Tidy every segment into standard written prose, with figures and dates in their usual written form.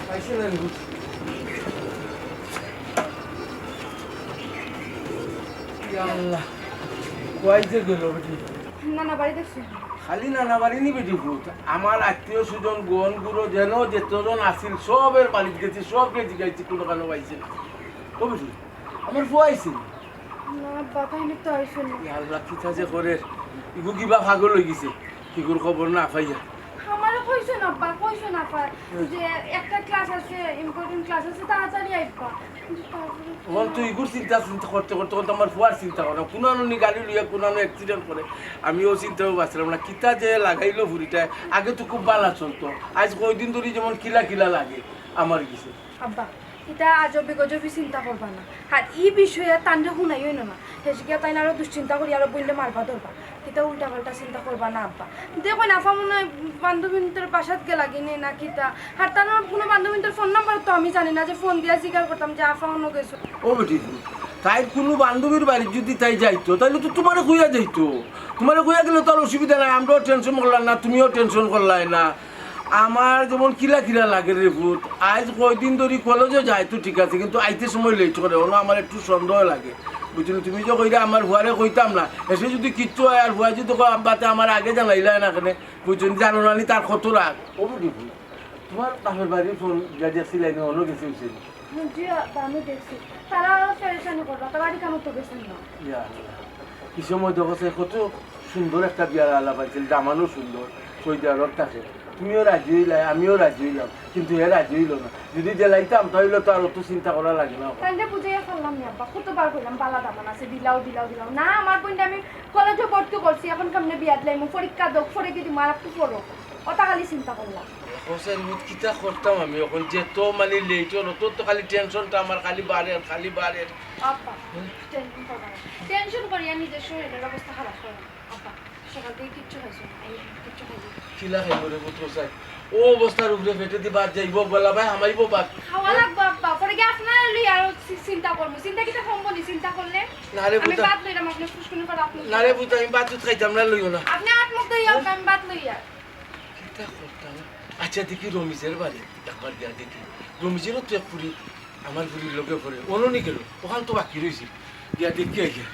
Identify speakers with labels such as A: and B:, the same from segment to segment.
A: পাইছে না রিভুত আল্লাহ কয় যে গেল বেটি
B: নানা বাড়ি দেখছি
A: খালি নানা বাড়ি নি বেটি ভূত আমার আত্মীয় স্বজন গোহন গুঁড়ো যেন যেতজন আসিল সবের বাড়িতে গেছি সবকে জিগাইছি কোনো কানো পাইছে ও বেটি আমার ফুয়া আইছিল
B: না বাতাইনি তো আইসুন
A: আল্লাহ কিতা যে করে ইগু কিবা পাগল হয়ে গেছে ইগুর খবর না পাইয়া
B: আমারও কইছো না বা কইছো না পা যে একটা ক্লাস আছে ইম্পর্টেন্ট ক্লাস আছে তাড়াতাড়ি আইবা
A: তখন তুই ইগুর চিন্তা চিন্তা করতে করতে করতে আমার ফুয়ার চিন্তা করে কোনানো নি গাড়ি লইয়া কোনানো অ্যাক্সিডেন্ট করে আমিও চিন্তাও পাচ্ছিলাম না কিতা যে লাগাইলো ভুড়িটা আগে তো খুব ভালো চলতো আজ কয়দিন ধরে যেমন কিলা কিলা লাগে আমার কিছু
B: আব্বা এটা আজবি গজবি চিন্তা করবা না আর ই বিষয়ে তান্ডে শুনাই হইল না সেসিকে তাই আরো দুশ্চিন্তা করি আরো বইলে মারবা ধরবা কিতা উল্টা পাল্টা চিন্তা করবা না আব্বা দেখো না আফা মনে হয় বান্ধবীদের বাসাত গে লাগিনি না কিতা আর তার কোনো বান্ধবীদের ফোন নাম্বার তো আমি জানি না যে ফোন দিয়া জিজ্ঞাসা করতাম যে আফা অন্য গেছো
A: ও বেটি তাই কোনো বান্ধবীর বাড়ি যদি তাই যাইতো তাহলে তো তোমারে কইয়া যাইতো তোমারে কইয়া গেলে তো আর অসুবিধা নাই আমরাও টেনশন করলাম না তুমিও টেনশন করলাই না আমার যেমন কিলা কিলা লাগে রে ভূত আজ কয়দিন ধরে কলেজে যাই তো ঠিক আছে কিন্তু আইতে সময় লেট করে ওনো আমার একটু সন্দেহ লাগে বুঝলি তুমি যে কইরা আমার ভুয়ারে কইতাম না এসে যদি কিচ্ছু হয় আর ভুয়া যদি বাতে আমার আগে জানাইলাই না কেন বুঝলি জানো না তার কত রাগ ও বুঝি তোমার বাপের বাড়ির ফোন দেখছিলাই না অন্য গেছে উচিত
B: জি আমি দেখছি তারা ফেরেশানি করবা তো বাড়ি কামত তো গেছেন না
A: কি সময় দেখছে কত সুন্দর একটা বিয়ার আলাপ পাইছিল দামানও সুন্দর সৌদি আরব থাকে তুমিও রাজি হইলাই আমিও রাজি হইলাম কিন্তু এ রাজি হইল না যদি জেলাইতাম তাহলে তো আর অত চিন্তা করা লাগে না
B: তাইলে বুঝাইয়া ফেললাম না আব্বা কতবার কইলাম বালা দামান আছে দিলাও না আমার বোনটা আমি কলেজে ভর্তি করছি এখন কেমনে বিয়াত লাইমু পরীক্ষা দোক পরে কি মার একটু পড়ো ওটা খালি চিন্তা করলাম
A: হোসেন মুখ কিতা করতাম আমি এখন যে তো মানে লেট হলো তোর তো খালি টেনশনটা আমার খালি বাড়ে
B: আব্বা টেনশন করবা না টেনশন করিয়া নিজের শরীরের অবস্থা খারাপ করো আব্বা সকাল থেকে কিচ্ছু খাইছো না এই কিচ্ছু খাইছো
A: কিলা খাইব রে পুত্র চাই ও অবস্থার উপরে পেটে দি বাদ যাইব বলা ভাই আমাইব বাদ
B: খাওয়া লাগবে আব্বা পরে কি আপনার লই আর চিন্তা করবো চিন্তা কিটা সম্বন্ধে চিন্তা করলে
A: না রে
B: আমি
A: পুত্র
B: বাদ লইলাম আপনি ফুসকুনি করে আপনি
A: না রে পুত্র আমি বাদ দুধ খাইতাম না লইও না
B: আপনি আত্মক দইয়া আমি বাদ লইয়া
A: কিতা করতাম আচ্ছা দেখি রমিজের বাড়ি একবার গিয়া দেখি রমিজেরও তো এক পুরি আমার পুরীর লোকে পড়ে অননি গেল ওখান তো বাকি রয়েছে গিয়া দেখি আইয়া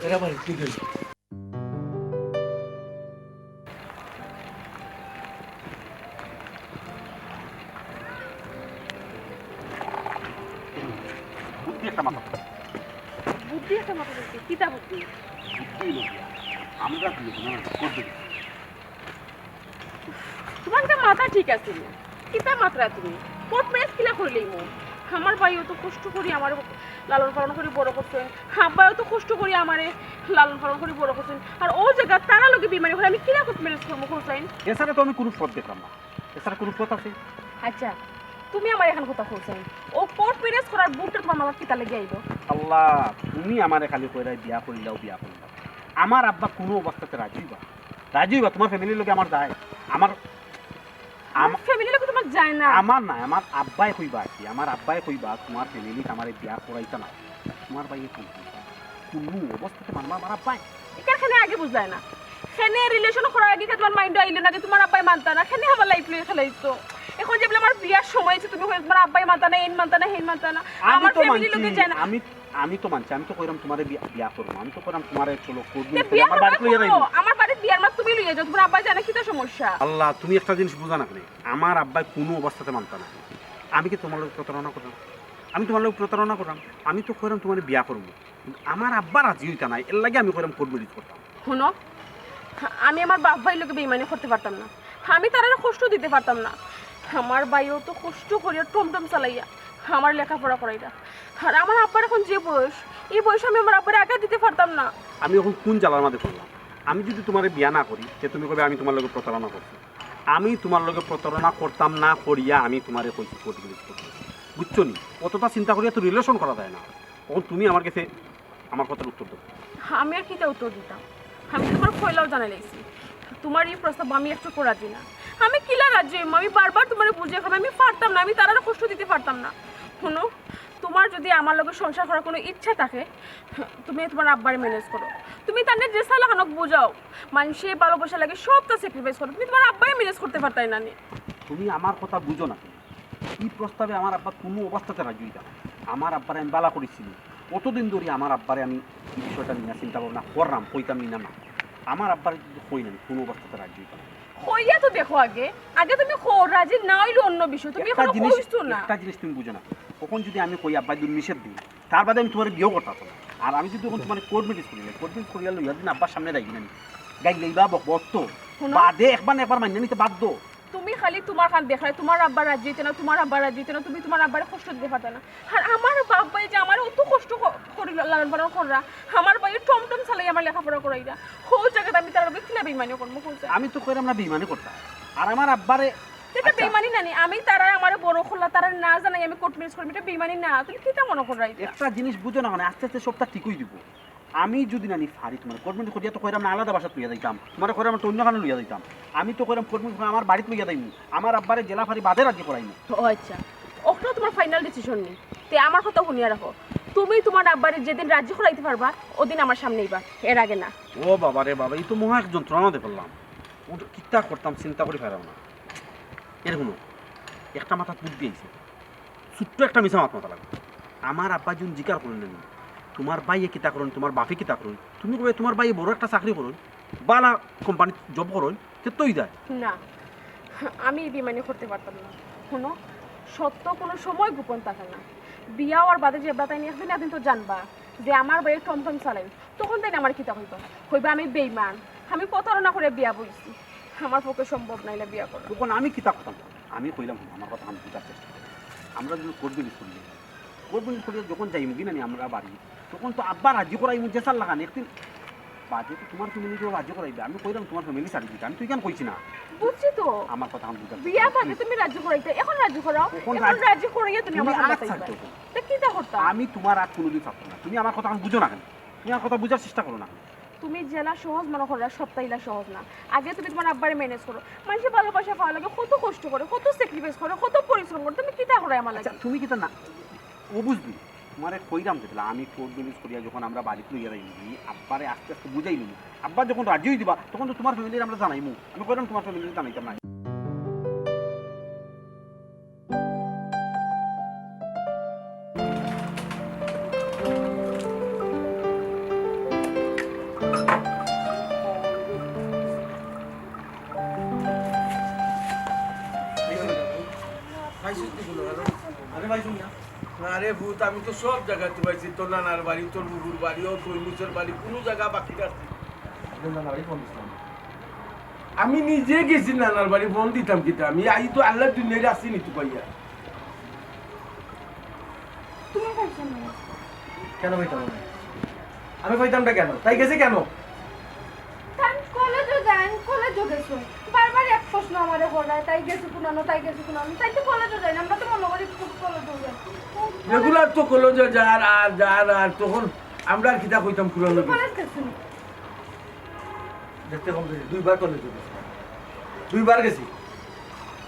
A: এরা বাড়ি তুই গেল
C: বুদ্ধি একটা মাথা
B: দিচ্ছে কিতা বুদ্ধি
C: আমরা করতে
D: তোমার একটা মাথা ঠিক আছে কিতা মাত্রা তুমি কোট প্রেস কিলা করলেই মো আমার ভাইও তো কষ্ট করি আমার লালন পালন করে বড় করছেন আব্বাও তো কষ্ট করি আমারে লালন পালন করে বড় করছেন আর ও জায়গা তারা লোকে বিমারি হলে আমি কিলা কোট ম্যারেজ করবো হোসেন
C: এছাড়া তো আমি কোনো পথ দেখলাম না এছাড়া কোনো পথ আছে
D: আচ্ছা তুমি আমার এখন কথা বলছেন ও কোট ম্যারেজ করার বুকটা তোমার আমার কিতা লেগে আইব
C: আল্লাহ তুমি আমারে খালি কইরাই বিয়া করিলাও আমার আব্বা কোনো অবস্থাতে রাজি হইবা তোমার ফ্যামিলির লোকে আমার যায় আমার
D: ফ্যামিলি লোক তোমার যায় না
C: আমার না আমার আব্বাই কইবা কি আমার আব্বাই কইবা তোমার ফ্যামিলি আমারে বিয়া করাইতা না তোমার ভাই কোনো অবস্থাতে মানবা আমার আব্বাই
D: এখানে আগে বুঝায় না সেনে রিলেশন করার আগে তোমার মাইন্ড আইলে না যে তোমার আব্বাই মানতা না সেনে আমার লাইফ লিয়ে খেলাইছো এখন যে আমার বিয়ার সময় আছে তুমি তোমার আব্বাই মানতা না হেন মানতা না আমার ফ্যামিলি লোকে যায় না
C: আমি তো মানছি আমি তো কইরাম তোমারে বিয়া করব আমি তো কইরাম তোমারে চলো করব
D: আমার বাড়িতে লইয়া যাইবো আমার বাড়িতে বিয়ার মাস তুমি লইয়া যাও তোমার আব্বাই জানে কিটা সমস্যা
C: আল্লাহ তুমি একটা জিনিস বুঝা না আমার আব্বাই কোনো অবস্থাতে মানতা না আমি কি তোমার লোক প্রতারণা করলাম আমি তো কইরাম তোমারে বিয়া করব আমার আব্বা রাজি হইতা নাই এর লাগে আমি কইরাম কোর্ট ম্যারেজ করতাম
D: শুনো আমি আমার বাপ ভাই লোকে বেইমানি করতে পারতাম না আমি তারা কষ্ট দিতে পারতাম না আমার ভাইও তো কষ্ট করিয়া টমটম চালাইয়া আমার লেখাপড়া করাইটা আর আমার আব্বার এখন যে বয়স এই বয়সে আমি আমার আব্বারে একা দিতে পারতাম না
C: আমি এখন কোন জ্বালার মধ্যে পড়লাম আমি যদি তোমার বিয়া না করি সে তুমি কবে আমি তোমার লগে প্রতারণা করছি আমি তোমার লগে প্রতারণা করতাম না করিয়া আমি তোমারে কইছি কোর্ট ম্যারেজ করতে বুঝছো নি অতটা চিন্তা করিয়া তো রিলেশন করা যায় না তখন তুমি আমার কাছে আমার কথার উত্তর দেবো
D: আমি আর কিটা উত্তর দিতাম আমি তোমার কইলাও জানাই লাগছি তোমার এই প্রস্তাব আমি একটু রাজি না আমি কিলা রাজি আমি বারবার তোমার বুঝিয়ে খাবো আমি পারতাম না আমি তারা কষ্ট দিতে পারতাম না শুনো তোমার যদি আমার লগে সংসার করার কোনো ইচ্ছা থাকে তুমি তোমার আব্বারে ম্যানেজ করো তুমি তার যে সালাহানক বুঝাও মানুষে ভালোবাসা লাগে সবটা স্যাক্রিফাইস করো তুমি তোমার আব্বারে ম্যানেজ করতে পারতাই না
C: তুমি আমার কথা বুঝো না। এই প্রস্তাবে আমার আব্বা কোনো অবস্থাতে রাজি হইতা না। আমার আব্বারে আমি বালা করেছিলি, কতদিন ধরে আমার আব্বারে আমি এই বিষয়টা নিয়ে চিন্তা ভাবনা করলাম, কইতাম নি না না। আমার আব্বারে যদি কই না কোনো অবস্থাতে রাজি হইতা না।
D: হইয়া তো দেখো আগে আগে তুমি রাজি না হইলে অন্য বিষয়, তুমি
C: একটা
D: এখনো
C: জিনিস
D: কইছো না।
C: একটা জিনিস তুমি বুঝো না, কখন যদি আমি কই আব্বাই দুই নিষেধ দিই, তার বাদে আমি তোমার বিয়েও করতে পারবো না। আর আমি যদি এখন তোমার কোর্ট ম্যারেজ করিয়া লইয়া দিন আব্বার সামনে রাখি না গাই লইবা বক্ত
D: শোনো।
C: বাদে একবার মান্য নিতে বাধ্য।
D: তুমি খালি তোমার খান দেখালে তোমার আব্বা রাজি হইতে না, তোমার আব্বা রাজি হইতে না, তুমি তোমার আব্বারে কষ্ট দিতে পারতে না। আর আমার বাবাই যে আমার অত কষ্ট করি লালন পালন করা, আমার ভাই টমটম চালাই আমার লেখাপড়া করাইরা, হোল জায়গাতে আমি তার কিলা বেইমানি করবো বলছে।
C: আমি তো কইরাম না বেইমানি করতাম, আর আমার আব্বারে
D: এটা বেইমানি না নি, আমি তারা আমার বড় খোলা তারা না জানাই আমি কোর্ট ম্যারেজ করবো, এটা বেইমানি না। তুমি কিটা মনে করাই
C: একটা জিনিস বুঝো না, মানে আস্তে আস্তে সবটা ঠিকই দিব। আমি যদি নানি ফারি তোমার কোর্টমেন্ট করিয়া তো কইরাম না আলাদা বাসাত লইয়া যাইতাম, তোমার কইরাম তো অন্য কারণে লইয়া যাইতাম। আমি তো কইরাম কোর্টমেন্ট আমার বাড়িতে লইয়া যাইনি, আমার আব্বারে জেলা ফারি বাদে রাজি করাইনি।
D: ও আচ্ছা, ওটা তোমার ফাইনাল ডিসিশন নেই। তে আমার কথা শুনিয়া রাখো, তুমি তোমার আব্বারে যেদিন রাজি করাইতে পারবা ওদিন আমার সামনেই বা, এর আগে না।
C: ও বাবা রে বাবা, এই তো মহা এক যন্ত্রণা দে ফেললাম। ও তো কিতা করতাম চিন্তা করে ফেরাম না। এরকম একটা মাথা তুল দিয়েছে, ছোট্ট একটা মিশা মাথা লাগবে। আমার আব্বা যখন জিকার করেন না তোমার বাইয়ে কিতা করুন, তোমার বাপে কিতা করুন, তুমি কবে তোমার বাইয়ে বড় একটা চাকরি করুন, বালা কোম্পানির জব করুন, সে তোই দেয়
D: না, আমি বেমানি করতে পারতাম না। শোনো, সত্য কোনো সময় গোপন থাকে না। বিয়া আর বাদে যে তাই নিয়ে আসবে না, তো জানবা যে আমার বাইরে টমটম চালাই, তখন তাই আমার কিতা হইতো, হইবা আমি বেইমান, আমি প্রতারণা করে বিয়া বইছি, আমার পক্ষে সম্ভব নাইলে বিয়া করা।
C: তখন আমি কিতা করতাম, আমি কইলাম আমার কথা আমি বুঝার চেষ্টা করি। আমরা যদি কোর্টবিল করি, কোর্টবিল করিয়া যখন যাই মুগি না আমরা বাড়ি, তখন তো আব্বা রাজি করাই মুঝে চাল লাগান একদিন বাজে তো তোমার ফ্যামিলি কেউ রাজি করাইবে। আমি কইলাম তোমার ফ্যামিলি সারি দিতে, আমি তুই কেন কইছি না।
D: বুঝছি তো,
C: আমার কথা আমি বুঝার
D: বিয়া বাদে তুমি রাজি করাইতে, এখন রাজি করাও,
C: এখন
D: এখন রাজি করাইয়া তুমি আমার
C: তুমি
D: কথা
C: আগ
D: চাইবা।
C: ছাড়তে।
D: তা কিতা করতা?
C: আমি তোমার আর কোনোদিন থাকতো না। তুমি আমার কথা আমি বুঝো না কেন, তুমি আমার কথা বুঝার চেষ্টা করো না।
D: তুমি জেলা সহজ মনে করো, সপ্তাহিলা সহজ না। আগে তুমি তোমার আব্বারে ম্যানেজ করো, মানুষের ভালোবাসা পাওয়া লাগে, কত কষ্ট করে, কত স্যাক্রিফাইস করে, কত পরিশ্রম করে, তুমি কিতা করে আমার লাগে।
C: আচ্ছা তুমি কি তা না ও বুঝবি, তোমারে কইরাম দিলা আমি কোর্ট বিলিজ করিয়া যখন আমরা বাড়িতে লইয়া যাইনি, আব্বারে আস্তে আস্তে বুঝাই নিবি। আব্বা যখন রাজি হয়ে দিবা তখন তো তোমার ফ্যামিলির আমরা জানাইমু। আমি কইরাম তোমার ফ্যামিলির জানাইতাম না।
A: আরে ভূত, আমি তো সব জায়গাতে পাইছি, তোর নানার বাড়ি, তোর বুবুর বাড়ি, ও তৈমুসের বাড়ি, কোনো জায়গা বাকি রাখছি। আমি নিজে গেছি নানার বাড়ি, ফোন দিতাম কিতা, আমি আই তো আল্লাহ দুনিয়ারে আসিনি তো পাইয়া।
B: তুমি পাইছো না?
E: কেন পাইতাম না? আমি পাইতামটা কেন? তাই গেছে কেন?
B: তাই কলেজে যাই, কলেজে গেছো, বারবার এক প্রশ্ন আমারে করায়, তাই গেছো কোনানো, তাই গেছো কোনানো, তাই তো কলেজে যাই না, আমরা তো মনে করি খুব কলেজে যাই।
A: রেগুলার তো কলেজে যার আর তখন আমরা আর কিতা কইতাম কুরানো।
B: কলেজ গেছো না?
E: দেখতে কম গেছি, দুইবার কলেজে গেছি, দুইবার গেছি।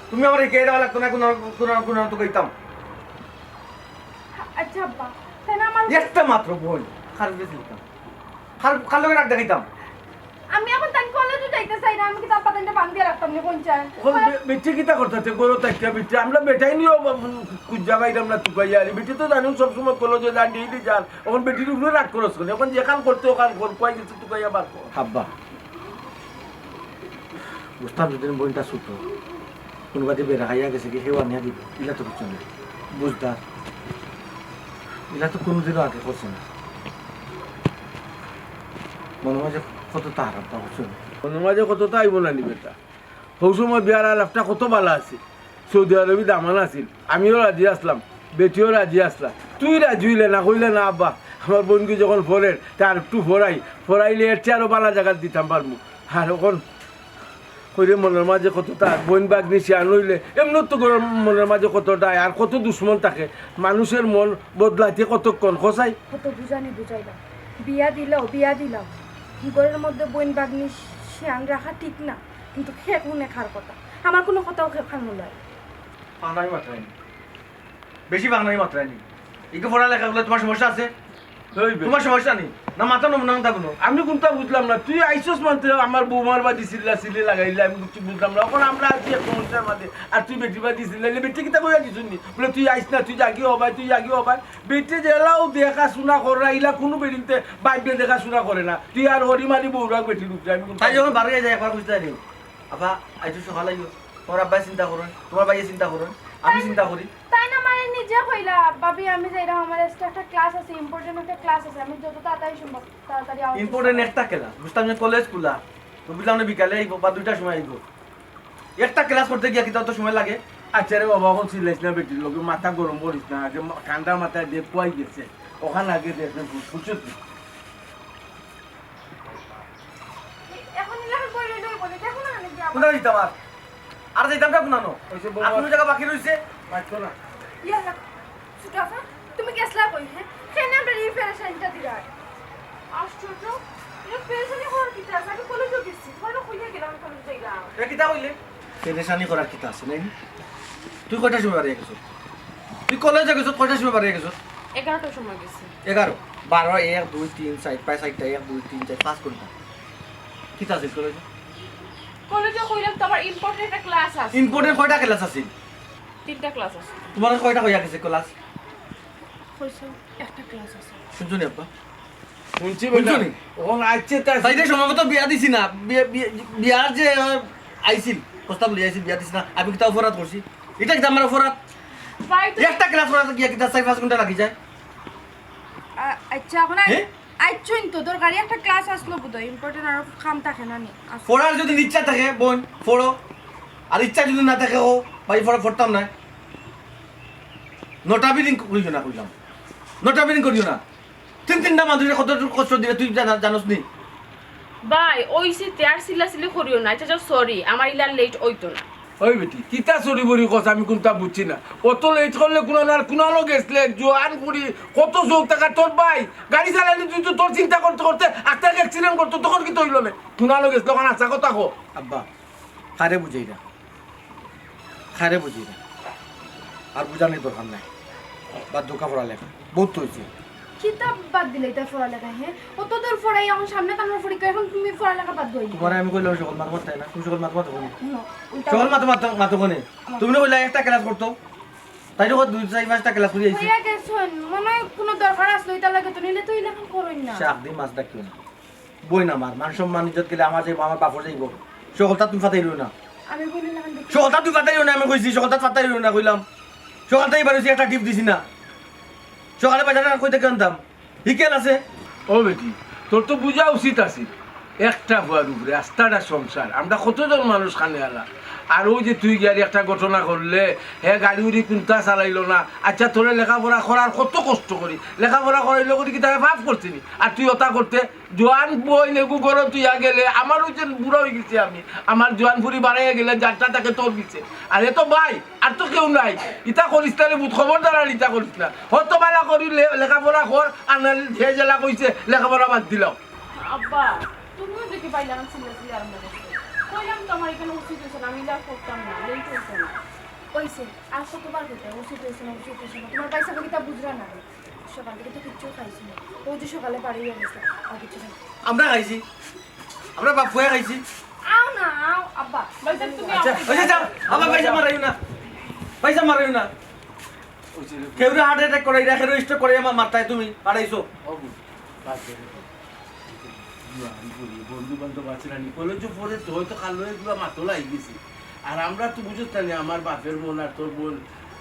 E: তুমি আমার কে দেওয়া লাগতো না, কোনো তো কইতাম
B: আচ্ছা আব্বা, তাই না আমার
E: একটা মাত্র বই খারাপ গেছি লিখতাম, খার লোকের রাখ দেখাইতাম।
B: আমি এখন তাই কলেজে যাইতে চাই না, আমি কি তার পাতানটা বান্ধিয়ে রাখতাম না পঞ্চায়েত।
A: বেটে কিতা করতে গরো তাকিয়া বেটে আমরা বেটাই নিও কুজা বাইরাম না তুকাইয়া আর বেটে তো জানি সবসময় কলেজে যান ডেইলি যান, এখন বেটির উপরে রাগ করছ কেন? এখন যেখান করতে ওখান কর, কয় গেছে তুকাইয়া বার কর।
E: আব্বা বুঝতাম যদি বইটা ছুটো কোনোবা দিয়ে বেড়া খাইয়া গেছে কি সেও আনিয়া দিব, ইলা তো কিছু নেই বুঝতার, ইলা তো কোনোদিনও আগে করছে না। মনে হয় যে কত তাহার আব্বা বুঝছো না?
A: কোনো মাঝে কত তো আইব না নি বেটা, সৌ সময় বিয়ার আলাপটা কত ভালো আছে, সৌদি আরবি দামান আছিল, আমিও রাজি আসলাম, বেটিও রাজি আসলাম, তুই রাজি হইলে না কইলে না আব্বা আমার বোনকে যখন ফোরের তার একটু ফোরাইলে এর চেয়ে আরো ভালো জায়গা দিতাম পারবো। আর এখন কইরে মনের মাঝে কতটা বোন বাগ নিচে আনইলে এমনি তো মনের মাঝে কতটা আর কত দুশ্মন থাকে, মানুষের মন বদলাইতে কতক্ষণ খসাই।
B: কত বুঝানি বুঝাইলাম, বিয়া দিলাম ঘরের মধ্যে বইন বাগনি শিয়ান রাখা ঠিক না, কিন্তু খেয়ে কোনে খার কথা, আমার কোনো কথাও খান নয়।
E: বাংলায় মাত্রায়নি, বেশি বাংলায় মাত্রায়নি। একে পড়ালেখা করলে তোমার সমস্যা আছে? তোমার সমস্যা নেই। না মাথা নমুনা থাকুন
A: আমি কোনটা বুঝলাম না, তুই আইসস মানতে আমার বৌমার বাদি সিলি লাগাইলে আমি কিছু বুঝলাম না। এখন আমরা আছি এক সমস্যার মাঝে, আর তুই বেটি বাদি সিলাইলে বেটি কিতা কইয়া দিছুন নি বলে তুই আইস না, তুই জাগি হবাই, তুই জাগি হবাই। বেটি জেলাও দেখাশোনা করে ইলা কোনো বেটিতে বাইবে দেখাশোনা করে না, তুই আর হরিমারি বৌরাক বেটির উপরে আমি
E: তাই যখন বাড়ি যায় একবার খুঁজতে দিও আপা আইতো সকালে আইও তোমার আব্বাই চিন্তা করুন, তোমার ভাইয়ে চিন্তা করুন, আমি চিন্তা করি।
B: তাই না মানে নিজে কইলা বাবি আমি যাইরা আমার একটা ক্লাস আছে, ইম্পর্টেন্ট একটা ক্লাস আছে, আমি যত তাড়াতাড়ি সম্ভব তাড়াতাড়ি আউট।
E: ইম্পর্টেন্ট একটা ক্লাস বুঝতাম যে কলেজ খোলা, তো বুঝলাম না বিকালে আইব বা 2টার সময় আইব। একটা ক্লাস করতে গিয়া কিতা তো সময় লাগে।
A: আচ্ছা রে বাবা, এখন সিলাইস না বেটির লোকে, মাথা গরম করিস না, আগে ঠান্ডা মাথায় দিয়ে কুয়াই গেছে, ওখানে আগে দেখবেন বুঝছো তুই।
B: এখন ইলাকা কই রইলো বলে দেখো না নাকি আমার
E: কোনটা দিতাম আর যাইতাম কা কোনানো
A: ওইসে
E: আর কোনো জায়গা বাকি রইছে।
A: পারছো না
B: ইয়া সুটাফা তুমি গেছলা কই হ্যাঁ কেন আমরা এই ফেরেশানটা দিরা আশ্চর্য এই ফেরেশানি হওয়ার কি আছে, আমি কলেজে গেছি ফটো খুলে গেলাম কলেজে যাইলাম।
E: এ কিতা কইলে পেরেশানি করার কিতা আছে নাই? তুই কয়টার সময় বাড়ি গেছ? তুই কলেজে গেছ কয়টার সময় বাড়ি গেছ?
D: 11টার সময় গেছি।
E: 11 12 1 2 3 4 5 6টা 1 2 3 4 5 ঘন্টা কিতা আছে কলেজে?
D: কলেজে কইলাম তো আমার ইম্পর্টেন্ট একটা ক্লাস আছে।
E: ইম্পর্টেন্ট কয়টা ক্লাস আছে?
D: 3টা ক্লাস আছে।
E: তোমার কয়টা হইয়া গেছে ক্লাস?
D: কইছো একটা ক্লাস আছে।
E: শুনছো নি আপা?
A: শুনছি
E: বুঝছো
A: বেটা
E: নি?
A: ওখানে আইছে তাই
E: তাইলে সম্ভবত বিয়া দিছি না, বিয়ার যে আইছিল প্রস্তাব লিয়ে আইছিল বিয়া দিছি না, আমি কিতা অপরাধ করছি? এটা কিতা আমার অপরাধ?
D: ভাই
E: একটা ক্লাস করাতে গিয়া কিতা 4-5 ঘন্টা লাগি যায়।
B: আচ্ছা এখন
E: হ্যাঁ?
B: আইছুন তো তোর গাড়ি একটা ক্লাস আসলো বুঝো ইম্পর্টেন্ট আর কাম থাকে না নি
E: পড়ার যদি ইচ্ছা থাকে বোন পড়ো, আর ইচ্ছা যদি না থাকে ও ভাই পড়তাম না। নটা বিলিং করিও না কইলাম, নটা বিলিং করিও না। 3-3টা মানুষের কতটুকু কষ্ট দিলে তুই জানোস নি?
D: ভাই ওইসি তেয়ার সিলাসিলি করিও না, আচ্ছা সরি আমার ইলা লেট হইতো না।
A: ওই বেটি কিতা চুরি বড়ি কথা আমি কোনটা বুঝছি না, অত লেট করলে কুনালো গেছলে জোয়ান করি কত যোগ টাকা তোর ভাই গাড়ি চালালি তুই তো তোর চিন্তা করতে করতে একটা অ্যাক্সিডেন্ট করতো তখন কি তৈল না কুনালো গেছিল ওখানে আসা কথা কো।
E: আব্বা খারে বুঝাই না, খারে বুঝাই না, আর বুঝানোর দরকার নাই। বা দোকা পড়া লেখা বহুত হয়েছে।
B: কিতাব বাদ দিলে এটা পড়ালেখা হ্যাঁ অত দূর পড়াই এখন সামনে কামড় পরীক্ষা এখন তুমি পড়ালেখা বাদ দিই
E: তোমার আমি কইলাম সকল মাত মারতে না, তুমি সকল মাত মারতে কোনে? সকল মাত কোনে? তুমি না কইলা একটা ক্লাস করতো, তাই তো 2-4-5টা ক্লাস করি আইছি।
B: হইয়া গেছন মনে হয় কোনো দরকার আসলো এটা লাগে তো নিলে তো ইলাকা করই না
E: শাক দি মাছ ডাকিও না, বই না আমার মান সম্মান ইজ্জত গেলে আমার যাইব, আমার বাপর যাইব। সকলটা তুমি ফাটাইও না,
B: আমি বলি লাগান দেখি
E: সকলটা তুই ফাটাইও না, আমি কইছি সকলটা ফাটাইও না কইলাম। সকালটা এবার একটা টিপ দিছি না, সকালে বাজারে কইতে কেনতাম হিকেল আছে।
A: ও বেটি তোর তো বুঝা উচিত আছে একটা ভুয়ার উপরে আস্থাটা সংসার, আমরা কতজন মানুষ খানে আলা। আর ওই যে তুই গাড়ি একটা ঘটনা করলে হে গাড়ি উড়ি কোনটা চালাইলো না, আচ্ছা তোরে লেখাপড়া করার কত কষ্ট করি লেখাপড়া করাইলো করি কি তাকে ভাব করছিনি, আর তুই ওটা করতে জোয়ান বই নেগু ঘর তুই গেলে আমার ওই যে বুড়ো হয়ে গেছি আমি, আমার জোয়ান ফুরি বাড়াইয়া গেলে যারটা তাকে তোর দিচ্ছে। আর এ তো ভাই আর তো কেউ নাই, ইটা করিস তাহলে বুধ খবরদার আর ইটা করিস না, হয়তো বেলা করি লেখাপড়া কর আর না যে জেলা কইছে লেখাপড়া বাদ দিলাম।
D: আব্বা তুমিও দেখি পাইলাম সিলাসিলি আরম্ভ করতে কইলাম তো আমার এখানে উচিত হয়েছে না, আমি যা করতাম না লেট হইতো না।
B: কইছে আর কতবার কইতে উচিত হইছে না তোমার পয়সা কিতাব বুঝরা না সকাল থেকে তো কিচ্ছু খাইছি না ও যে সকালে বাড়ি গেছে আর কিছু খাই
E: আমরা খাইছি, আমরা বাপ ফুয়া খাইছি।
B: আও না আও আব্বা
D: ভাই সাহেব, তুমি
E: আচ্ছা
D: আমাকে-
E: ওই যে যাও, আবার পয়সা মারাইও না, পয়সা মারাইও না। কেউ হার্ট অ্যাটাক করে রাখে স্ট্রোক করে আমার মাথায় তুমি পাড়াইছো।
A: বন্ধু বান্ধব আছে না কলেজ পরে তো হয়তো কালো এগুলো মাতো লাই গেছি, আর আমরা তো বুঝতে জানি আমার বাপের বোন আর তোর বোন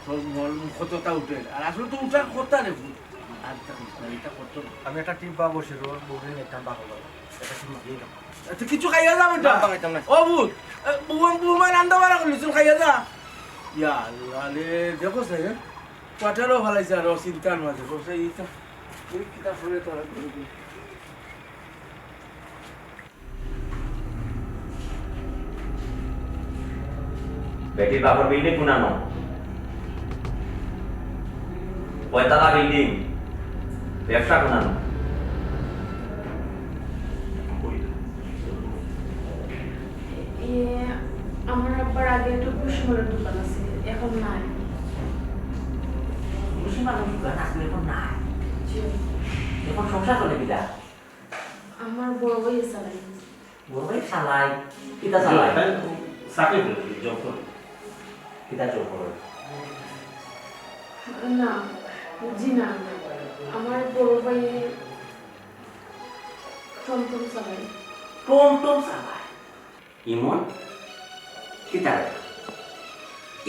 A: তোর মন কতটা উঠে, আর আসলে তো উঠার কথা রে ভুল আর এটা করতো না।
E: আমি একটা টিম পাবো সে রোড বউকে একটা পাগল এটা টিম দিয়ে দাও।
A: আচ্ছা কিছু খাইয়া যা বেটা
E: না, খাইতাম না।
A: ও ভূত বুমার রান্না বাড়া করলিস খাইয়া যা ইয়া আল্লাহ রে দেখো সে পাঠারও ভালাইছে আর চিন্তার মাঝে বসে এইটা ওই কিতা ফুলে তোরা করবি।
F: বেটির বাবার বিল্ডিং কুনানো কয়তলা বিল্ডিং ব্যবসা কুনানো
D: আমার আব্বার আগে একটা কুশমালের দোকান আছে, এখন নাই।
F: খুশি মানুষ দোকান আসলে এখন নাই, এখন সংসার চলে বিদা
D: আমার বড় ভাই চালাই
G: বড় ভাই চালাই কিতা চালাই
C: চাকরি করে জব করে
G: কিতা জব করে
D: না জি না আমার বড় ভাই টমটম চালাই
G: টমটম চালাই ইমন কিতা রে?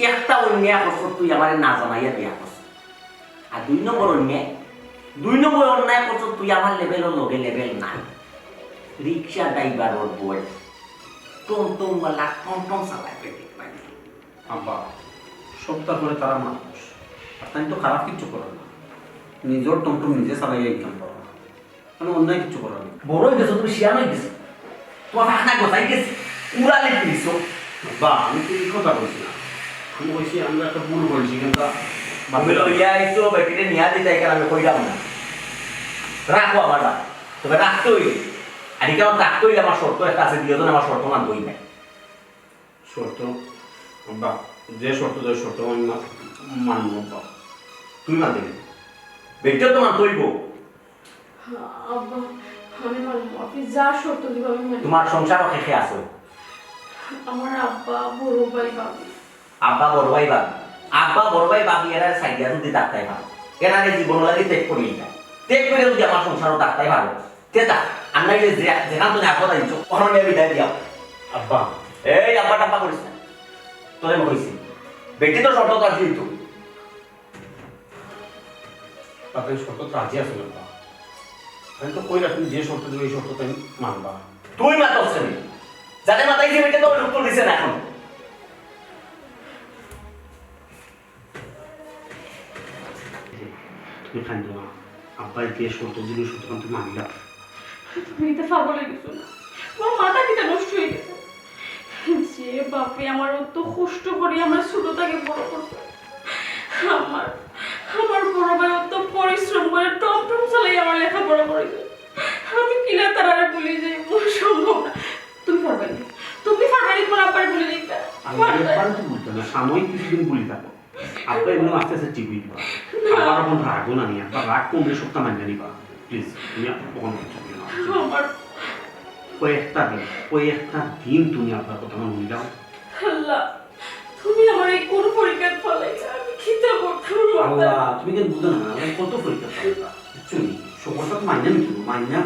G: একটা অন্যায় করছ তুই আমার না জানাইয়া বিয়া করছ আর 2 নম্বর অন্যায় করছ তুই আমার লেভেলের লগে লেভেল নাই রিক্সা ড্রাইভারের বই টমটমওয়ালা টমটম চালায় পেটে
C: আব্বা সপ্তাহ করে তারা মানুষ আর তাই তো খারাপ কিছু করে না নিজের টমটম নিজে চালাইয়া ইনকাম করে না মানে অন্যায় কিছু করে না
G: বড় হয়ে গেছো তুমি শিয়ান হয়ে গেছো তোমার ভাগনা গোসাই গেছে উড়ালে দিছো
C: বা আমি তো এই কথা বলছি না আমি বলছি আমরা একটা ভুল করেছি কিন্তু
G: আমি লইয়া আইছো বেটিরে নিয়া দিতে এখানে আমি কইলাম না রাখো আমার বাপ তবে রাখতে হইলে আর এখানে রাখতে হইলে আমার শর্ত একটা আছে দুজন আমার শর্ত না বই নাই
C: শর্ত বা যে শর্ত আমি মানব বা তুই না দিবি
G: বেটিও তো মানতে হইব
D: আব্বা আমি মানবো আপনি যা শর্ত দিবেন আমি মানবো
G: তোমার সংসারও শেষে আছে
D: আমার আব্বা বড় ভাই বাবু
G: আব্বা বড় ভাই বাবি এরা সাইডিয়া যদি ডাক্তাই ভালো এনারে জীবন লাগে ত্যাগ করি না ত্যাগ করে যদি আমার সংসারও ডাক্তাই ভালো তেতা আন্নাইলে যেখান তুমি আপদ আইছো ওখানে নিয়ে বিদায় দিও
C: আব্বা
G: এই আব্বা টাব্বা করিস না তোরে আমি কইছি বেটি তো শর্ত কাজ দিত
C: তাতে শর্ত রাজি আছে না আমি তো কই রাখি যে শর্ত দেবে এই শর্ত তাই মানবা
G: তুই মাতাস না যাতে মাতাইছে বেটে তো উত্তর দিছে না এখন
C: তুমি খাইতো না আব্বাই দিয়ে শর্ত দিলে শর্ত তুমি মানিলা
D: তুমি তো পাগল হয়ে গেছো না আমার মাথা কিটা নষ্ট হয়ে গেছে যে বাপে আমার অত কষ্ট করে আমার ছোটটাকে বড় করছে আমার বড় ভাই অত পরিশ্রম করে টমটম চালাই আমার লেখাপড়া করেছে আমি কিনা তারারে বলি যে সম্ভব না তুমি পারবে না তোমার আব্বারে বলে দিতে
C: আমি একবার তো বলতে না সাময়িক কিছুদিন বলি থাকো আব্বা এগুলো আস্তে আস্তে ঠিক হয়ে দিবা আবার এখন রাগও না নিয়ে আবার রাগ কমলে সপ্তাহ মানিয়ে নিবা প্লিজ তুমি কখনো কিছু বলো না
D: আমার
C: কয়েকটা দিন তুমি আপনার কথা আমার মনে দাও
D: আল্লাহ তুমি আমার এই কোন পরীক্ষার ফলে আমি খিদে করতাম
C: আল্লাহ তুমি কেন বুঝো না আমি কত পরীক্ষা পাবা চলি সবটা তো মাইনা নিতে মাইনা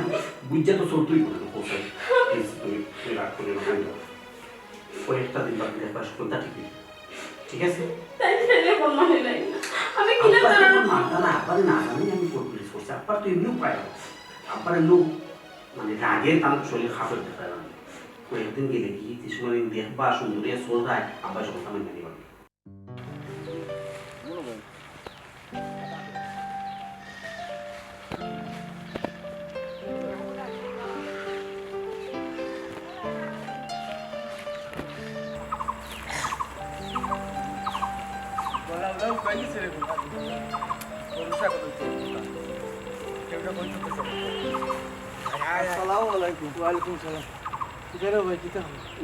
C: বুঝা তো চলতেই পারে কোথায় প্লিজ তুমি রাগ করে না কয়েকটা দিন বাকি পাস করতে ঠিক আছে
D: তাই ফেলে কোন মানে নাই আমি কিনা তারা
C: মাথা না আপারে না জানি আমি পুলিশ করছি আপার তো এমনিও পাই আপারে লোক মানে রাগের তার শরীর খাবার দেখা যায় কয়েকদিন গেলে কি সময় দেখবা সুন্দরী চল যায় আবার সব সামনে নিয়ে নিবা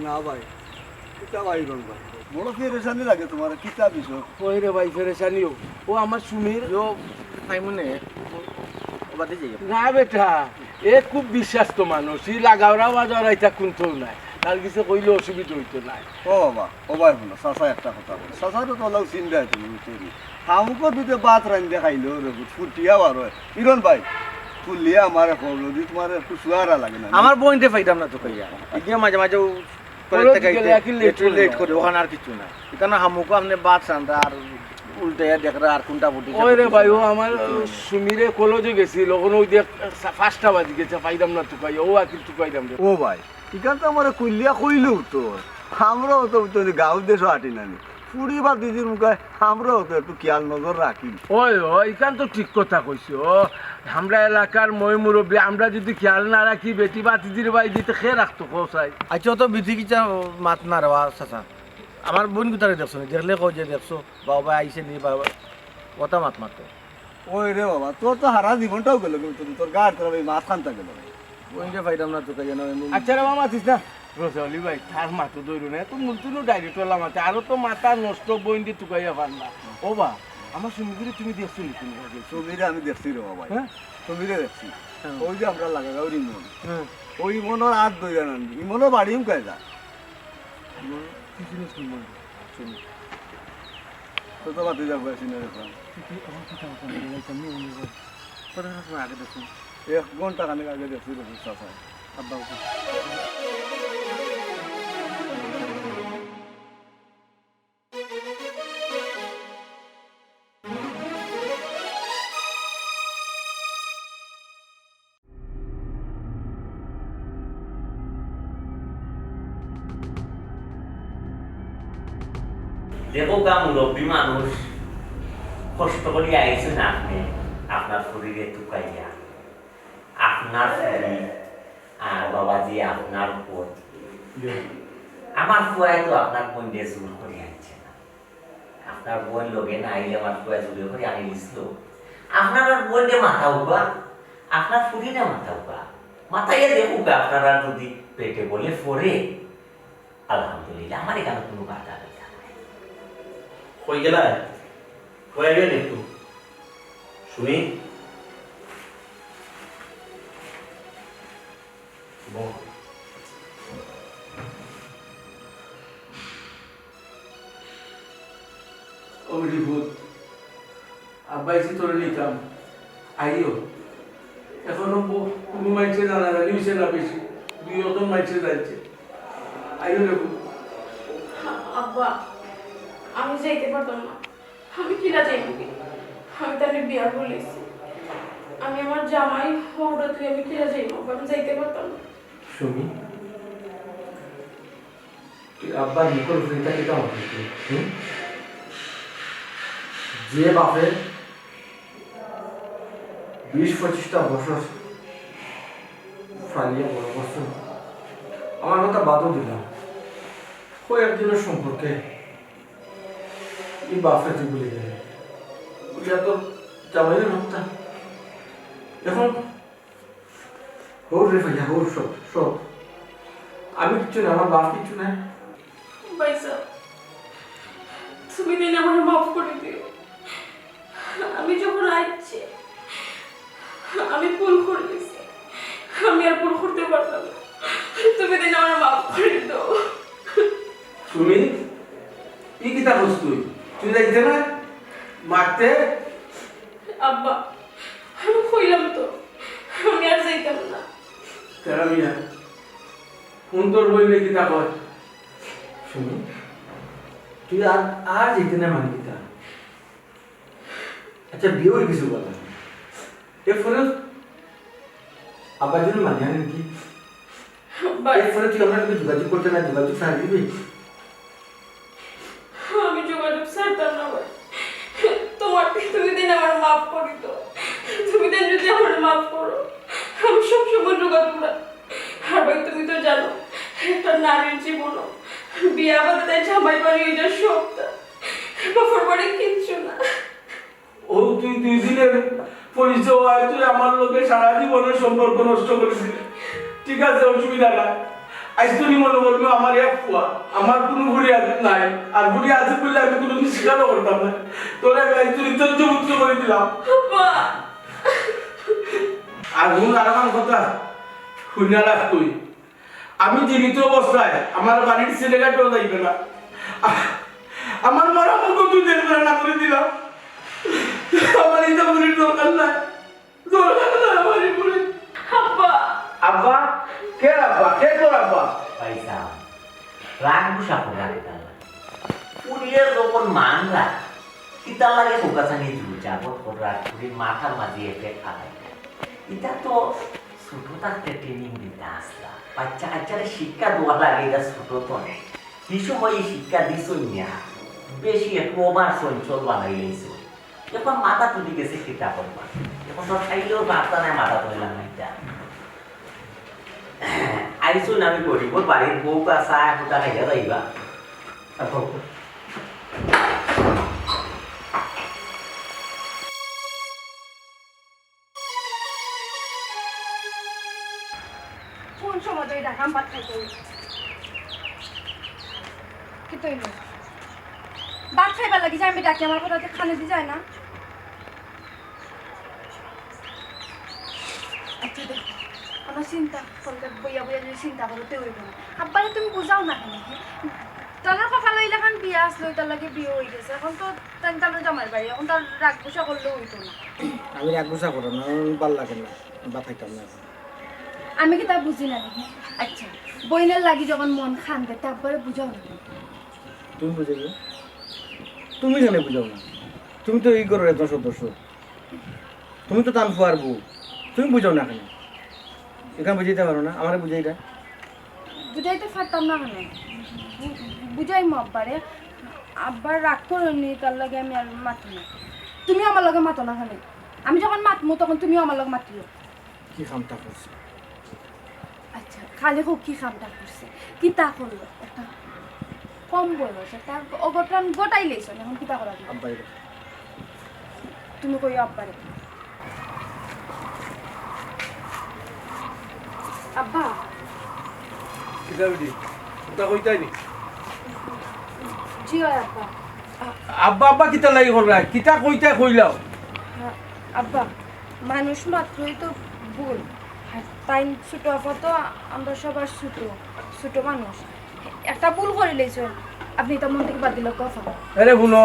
E: না ভাই কিতা ভাই গন ভাই বড় ফেরেশানি লাগে তোমার কিতা বিষয়
A: ওই রে ভাই ফেরেশানিও ও আমার সুমির না বেটা এ খুব বিশ্বাস্ত মানুষ ই লাগাওরা বাজাওরা এটা কোনটাও নাই তার কিছু কইলে অসুবিধা হইতো নাই
E: ও বাবা ও ভাই বলো চাচা একটা কথা বলো চাচারও তো অলপ চিন্তা তুমি বুঝলি আমাকে দুটো ভাত রান্ধে খাইলো রে ফুটিয়া বার হয় ইরন ভাই ফুলিয়া আমার করলো দি তোমার একটু সুয়ারা লাগে না
H: আমার বইনতে পাইতাম না তো কইয়া এদিকে মাঝে মাঝে লেট করে ওখানে আর কিছু না এখানে হামুকো আপনি বাদ সান্তা আর উল্টে দেখরা আর কোনটা বুটি
A: ওই রে ভাই ও আমার সুমিরে কলেজে গেছিল ওখানে ওই দিয়ে 5টা বাজে গেছে পাইলাম না টুকাই ও আর কি টুকাইলাম রে
E: ও ভাই এখান তো আমার কইলিয়া কইলেও তো আমরাও তো গাঁও দেশও হাঁটি নানি ফুড়ি বা দিদির মুখে আমরাও তো একটু খেয়াল নজর রাখি
A: ওই এখান তো ঠিক কথা কইছি ও আমরা এলাকার মই মুরব্বী আমরা যদি খেয়াল না রাখি বেটি বা দিদির ভাই দিতে খেয়ে রাখতো কোসাই
H: আচ্ছা তো বিধি কিচা মাত না রেবা চাচা আমার বোন কোথায় দেখছো দেখলে কো যে দেখছো বাবা আইসে নি বাবা কথা মাত মারতো
E: ওই রে বাবা তোর তো হারা জীবনটাও গেল কিন্তু তোর গাড় তোর ওই মাছ খানটা গেল
H: বইনতে পাইতাম না তো কইয়া না
A: আচ্ছা রে মামা আছিস না রসলি ভাই তার মাথা দৌড়ু না তো মুলতুনো ডাইরেক্ট হলাম আছে আরো তো মাথা নষ্ট বইন দিয়ে টুকাইয়া পার না ও বা আমার সুমিগুলি তুমি দেখছো নি তুমি আগে?
E: সমীরে আমি দেখছি রে বাবা,
A: হ্যাঁ?
E: সমীরে দেখছি।
A: হ্যাঁ।
E: ওই যে আমরা লাগাগাঁওর ইমন,
A: হ্যাঁ
E: ওই ইমনের হাত ধরে আনবি, ইমনও বাড়িও কয়ে যা।
A: কি জিনিস নিমন শুনি
E: তো তো বাতি যাবো সিনারে প্রাণ।
A: আমার কথা কথা সময় আগে দেখুন
E: 1 ঘন্টা খানিক আগে দেখছি রে চাচা।
A: আব্বা
G: দেখো গা মুরব্বী মানুষ কষ্ট করে আইছেন আপনি আপনার শরীরে টুকাইয়া আপনার শরীর আর বাবাজি আপনার উপর আমার ফুয়াই তো আপনার বোন দিয়ে জোর করে আনছে না আপনার বোন লোকে না আইলে আমার ফুয়াই জোরে করে আনি দিছিল আপনার আর বোন দিয়ে মাথা উঠবা আপনার শরীরে মাথা উঠবা মাথায় দেখুক আপনারা যদি পেটে বলে পড়ে আলহামদুলিল্লাহ আমার এখানে কোনো বাধা নেই
F: কই গেলা কই গেল একটু শুনি
A: অভিভূত আব্বা এসে তোরে নিতাম আইও এখনো কোনো মাইছে জানা জানি হয়েছে না বেশি 2 মাইছে যাচ্ছে আইও দেখো
D: আব্বা আমি যাইতে পারতাম না আমি কিনা যাইব কি আমি তাহলে বিয়া বলেছি আমি আমার জামাই হওয়া তুই আমি কিনা যাইব আমি যাইতে পারতাম না
A: সুমি তুই আব্বার নিকল ফিরতা কেটা হচ্ছে যে বাপের 20-25টা বছর ফালিয়া বড় বছর আমার কথা বাদও দিলাম কয়েকদিনের সম্পর্কে এই বাপের তুই বলে গেলে ওইটা তো জামাইয়ের হত্যা এখন হোর রে ভাইয়া হোর সব সব আমি কিছু না আমার বাপ কিছু না
D: বাইসা তুমি দিন আমার মাফ করে দিও আমি যখন আইছি আমি ভুল করে দিয়েছি আমি আর ভুল করতে পারতাম না তুমি দিন আমার মাফ করে দাও
A: তুমি কি কিতা বস্তু তুই যাইতে না মারতে
D: আব্বা আমি কইলাম তো আমি আর যাইতাম না
A: তেরা মিয়া ফোন তোর বইলে কিতা কয় শুনি তুই আর আর যেতে না মানে কিতা আচ্ছা বিয়ে হয়ে কিছু কথা এরপরে আবার জন্য মানে আনেন কি এরপরে তুই আমার সাথে যোগাযোগ করতে না যোগাযোগ সারা দিবি
D: আমি যোগাযোগ ছাড়তাম না ভাই তোমার তুমি দিন আমার মাফ করি তো তুমি দিন যদি আমার মাফ করো আমি সবসময় যোগাযোগ না আর ভাই তুমি তো জানো একটা নারীর জীবনও বিয়া বাদে তাই জামাই বাড়ি এটা সবটা বাপর বাড়ি কিচ্ছু না
A: ও তুই 2 দিনের পরিচয় তুই আমার লোকে সারা জীবনের সম্পর্ক নষ্ট করেছিলি ঠিক আছে অসুবিধা নাই আজ তুমি মনে করবি আমার এক ফুয়া আমার কোনো ঘুরি নাই আর ঘুরি আছে বললে আমি কোনো কিছু স্বীকারও করতাম না তোরে আমি তুই তথ্যমুক্ত করে দিলাম আর হুন আরামান কথা শুনিয়া রাখ তুই আমি জীবিত অবস্থায় আমার বাড়ির ছেলেটাও যাইবে না আমার মরা মুখ তুই দেখবে না করে দিলাম আমার এটা বুড়ির দরকার নাই আমার এই বুড়ি
D: আব্বা
A: আব্বা কে তোর আব্বা
G: পয়সা রাগ বুসা করে রাখতাম পুরিয়ের যখন মানলা কিতা লাগে ফোকাসানি জুজা বট রাগ পুরি মাথার মাঝে এফে খায় এটা তো ছোট থাকতে ট্রেনিং দিতে আসলা বাচ্চা কাচ্চারে শিক্ষা দেওয়া লাগে এটা ছোট তো নেই কি সময় শিক্ষা দিছ না বেশি একটু ওভার চঞ্চল বানাই লইছো এখন মাথা তুলি গেছে কিতা করবা এখন তো খাইলেও ভাবতা নাই মাথা তুলিলাম এটা আইসুন আমি গরিব বাড়ির বউ বা চা ফুটা খাইয়া যাইবা
B: কোন সময় তুই ডাকাম পাত খাইতে কি তৈল ভাত খাইবার লাগি যে আমি ডাকি আমার কথা খানে দি যায় না। আচ্ছা দেখ আমার চিন্তা করলে বইয়া বইয়া যদি চিন্তা করতে হইব না। আব্বারে তুমি বুঝাও না কেন? তার কপালে এলাকান বিয়ে আসলো তার লাগে বিয়ে হয়ে গেছে, এখন তো তার জামাই বাড়ি, এখন তার রাগ গুসা করলেও হইতো না।
H: আমি রাগ গুছা করো না, ভাল লাগে না, ভাত খাইতাম না এখন।
B: আমি কি তা বুঝি না নাকি? আচ্ছা বইনের লাগি যখন মন খান্দে তারপরে বুঝাও না।
H: তুমি বুঝে গেছো, তুমি কেন বুঝাও না? তুমি তো এই ঘরের একজন সদস্য, তুমি তো টান ফুয়ার বউ, তুমি বুঝাও না কেন? এখানে বুঝাইতে পারো না? আমারে বুঝাইটা।
B: বুঝাইতে পারতাম না কেন? বুঝাই আব্বারে, আব্বার রাগ করেনি তার লাগে আমি আর মাতি না। তুমি আমার লগে মাতো না কেন? আমি যখন মাতমো তখন তুমিও আমার লগে মাতিও।
H: কি খামটা করছে?
B: আচ্ছা খালি হোক কি কামটা করছে, কি তা করলো? একটা কম বয়স একটা অঘটন গোটাই লেছ, এখন কি তা করা যাবে?
H: আব্বাই
B: তুমি কইও আব্বারে। আব্বা
A: কিতা বেটি ওটা কইতাই নি
B: জি হয় আব্বা।
A: আব্বা আব্বা কিতা লাগি করলা, কিতা কইতা কইলাও।
B: হ্যাঁ, আব্বা মানুষ মাত্রই তো ভুল, আর তাই ছোট আপা তো আমরা সবার ছোট ছোট মানুষ, একটা ভুল করে লেছ আপনি তো মন থেকে বাদ দিল কথা।
A: আরে শুনো,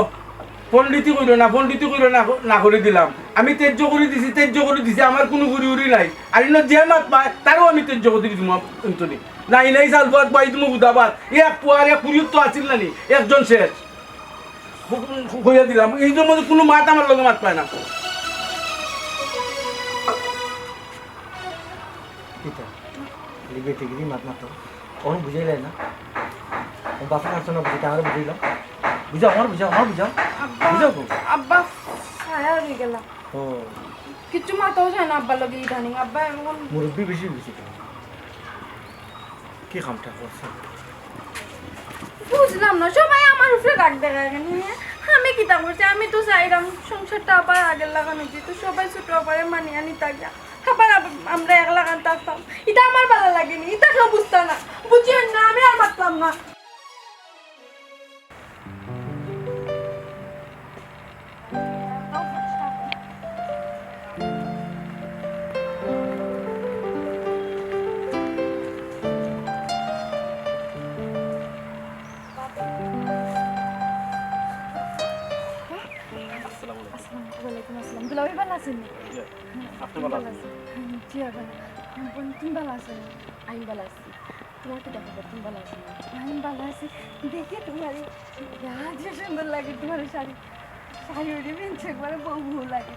A: পণ্ডিতি কইল না, পণ্ডিতি কইল না, না করে দিলাম। আমি তেজ্য করে দিছি, তেজ্য করে দিছি, আমার কোনো গুড়ি উড়ি নাই। আর ইনো যে মাত পায় তারও আমি তেজ্য করে দিছি অন্তনি। নাই নাই চাল ভাত বাই তুমি বুধাবাদ এক পোয়ার এক পুরিত তো আছিল না নি, একজন শেষ কইয়া দিলাম। এইটার মধ্যে কোনো মাত আমার লগে মাত পায় না।
H: কিতা বেটি গিরি মাত মাতো ওর বুঝাইলে না? বাসা আসছে না বুঝাইতে, আমার বুঝাইলাম। বুঝাও, আমার বুঝাও, আমার বুঝাও, বুঝাও তো।
B: আব্বা ছায়া হয়ে গেলাম,
H: ও
B: কিছু মাথাও যায় না আব্বার লগে ইদানিং। আব্বা এখন
H: মুরব্বী বেশি বেশি কি খামটা করছে?
B: বুঝলাম না, সবাই আমার উপরে রাগ দেখায় কেন? আমি কি তা করছি? আমি তো চাইলাম সংসারটা আবার আগের লাগানো যেত, সবাই ছোট আবারে মানিয়ে আনি তাকে আবার আমরা এক লাগান থাকতাম। এটা আমার ভালো লাগেনি, এটা কেউ বুঝতাম না, বুঝিয়েন না, আমি আর মারতাম না। ওয়ালাইকুম আসসালাম। দুলাভাই ভালো আছেন?
C: আপনি ভালো আছেন?
B: জি ভালো। তুমি ভালো আছেন? আমি ভালো আছি। তোমার তো দেখা তুমি ভালো আছেন? আমি ভালো আছি। দেখে তোমার যে সুন্দর লাগে, তোমার শাড়ি শাড়ি ওটা পেনছে একবারে বহু লাগে।